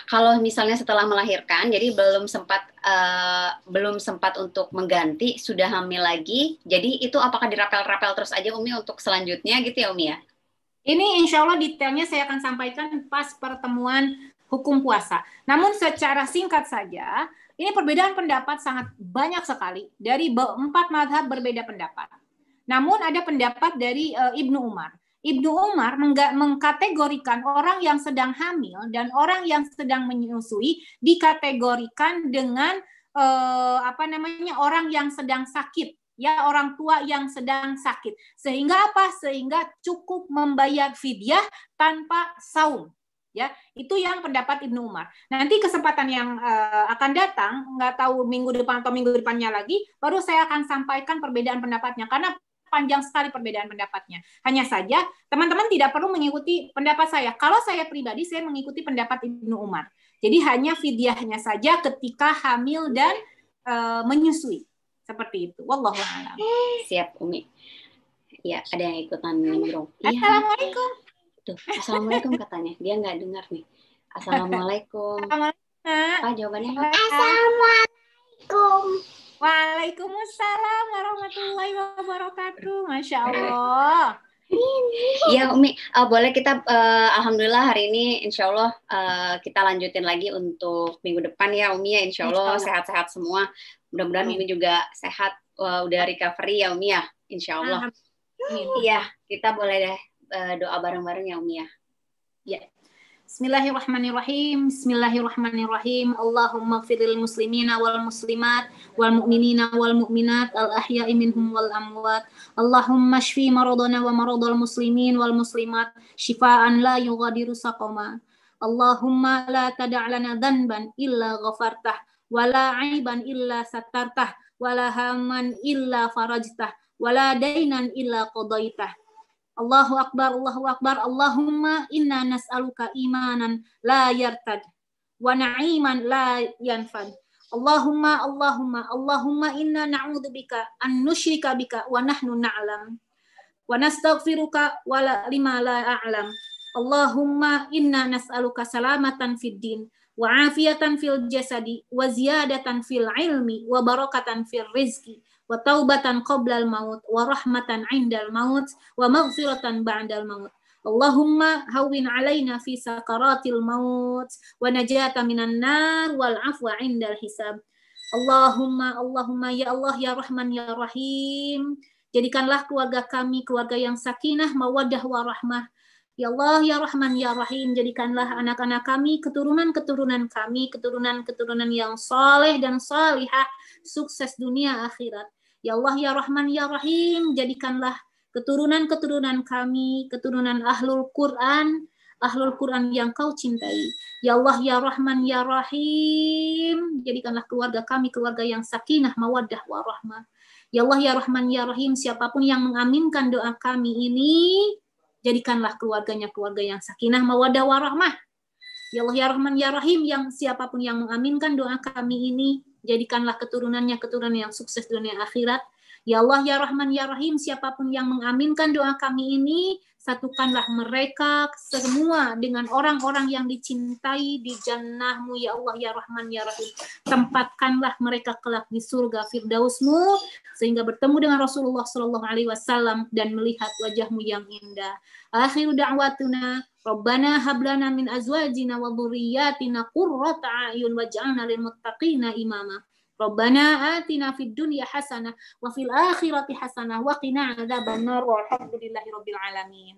Kalau misalnya setelah melahirkan, jadi belum sempat untuk mengganti, sudah hamil lagi. Jadi itu apakah dirapel-rapel terus aja Umi untuk selanjutnya gitu ya Umi ya? Ini insya Allah detailnya saya akan sampaikan pas pertemuan hukum puasa. Namun secara singkat saja, ini perbedaan pendapat sangat banyak sekali. Dari 4 mazhab berbeda pendapat. Namun ada pendapat dari Ibnu Umar. Ibnu Umar mengkategorikan orang yang sedang hamil dan orang yang sedang menyusui dikategorikan dengan orang yang sedang sakit, ya, orang tua yang sedang sakit. Sehingga apa? Sehingga cukup membayar fidyah tanpa saum. Ya, itu yang pendapat Ibnu Umar. Nanti kesempatan yang akan datang, nggak tahu minggu depan atau minggu depannya lagi, baru saya akan sampaikan perbedaan pendapatnya. Karena panjang sekali perbedaan pendapatnya. Hanya saja teman-teman tidak perlu mengikuti pendapat saya. Kalau saya pribadi, saya mengikuti pendapat Ibnu Umar. Jadi hanya fidyahnya saja ketika hamil dan menyusui. Seperti itu. Wallahu a'lam. Siap Umi. Ya, ada yang ikutan nimbrung. Assalamualaikum. Tuh, assalamualaikum katanya. Dia nggak dengar nih. Assalamualaikum. Apa jawabannya? Assalamualaikum. Waalaikumsalam warahmatullahi wabarakatuh. Masya Allah. Iya Umi, boleh kita alhamdulillah hari ini insya Allah kita lanjutin lagi untuk minggu depan ya Umi ya, insya Allah sehat-sehat semua. Mudah-mudahan Umi juga sehat, udah recovery ya Umi ya, insya Allah. Iya, kita boleh deh doa bareng-bareng ya Umi ya. Ya. Bismillahirrahmanirrahim. Bismillahirrahmanirrahim. Allahumma firil muslimina wal muslimat wal mu'minina wal mu'minat al ahya'i minhum wal amwat. Allahumma shfi maradana wa maradal muslimin wal muslimat shifaan la yughadiru saqama. Allahumma la tada' lana dhanban illa ghafartah wa la 'aiban illa satartah wa la hamman illa farajtah wa la dainan illa qadaitah. Allahu Akbar, Allahu Akbar, Allahumma inna nas'aluka imanan la yartad, wa na'iman la yanfad. Allahumma, Allahumma, Allahumma inna na'udzubika an nusyrika bika wa nahnu na'lam. Wa nastaghfiruka wa lima la a'lam. Allahumma inna nas'aluka salamatan fid din, wa afiyatan fil jasadi, wa ziyadatan fil ilmi, wa barakatan fil rizki. Wa taubatan qablal maut wa rahmatan 'indal maut wa maghfiratan ba'dal maut. Allahumma hawwin 'alaina fi sakaratil maut wa najata minan nar wal 'afwa 'indal hisab. Allahumma ya Allah ya Rahman ya Rahim, jadikanlah keluarga kami keluarga yang sakinah mawaddah warahmah. Ya Allah ya Rahman ya Rahim, jadikanlah anak-anak kami, keturunan-keturunan kami, keturunan-keturunan yang saleh dan salihah, sukses dunia akhirat. Ya Allah ya Rahman ya Rahim, jadikanlah keturunan-keturunan kami, keturunan Ahlul Quran yang kau cintai. Ya Allah ya Rahman ya Rahim, jadikanlah keluarga kami keluarga yang sakinah mawaddah warahmah. Ya Allah ya Rahman ya Rahim, siapapun yang mengaminkan doa kami ini, jadikanlah keluarganya keluarga yang sakinah mawaddah warahmah. Ya Allah ya Rahman ya Rahim, yang siapapun yang mengaminkan doa kami ini, jadikanlah keturunannya keturunan yang sukses dunia akhirat. Ya Allah ya Rahman ya Rahim, siapapun yang mengaminkan doa kami ini, satukanlah mereka semua dengan orang-orang yang dicintai di jannah-Mu ya Allah ya Rahman ya Rahim. Tempatkanlah mereka kelak di surga Firdaus-Mu sehingga bertemu dengan Rasulullah sallallahu alaihi wasallam dan melihat wajah-Mu yang indah. Akhiru da'watuna Rabbana hablana min azwajina wa dhurriyyatina qurrata a'yun waj'alna lil muttaqina imama. Rabbana atina fid dunya hasanah wa fil akhirati hasanah wa qina adzabannar walhamdulillahi rabbil alamin.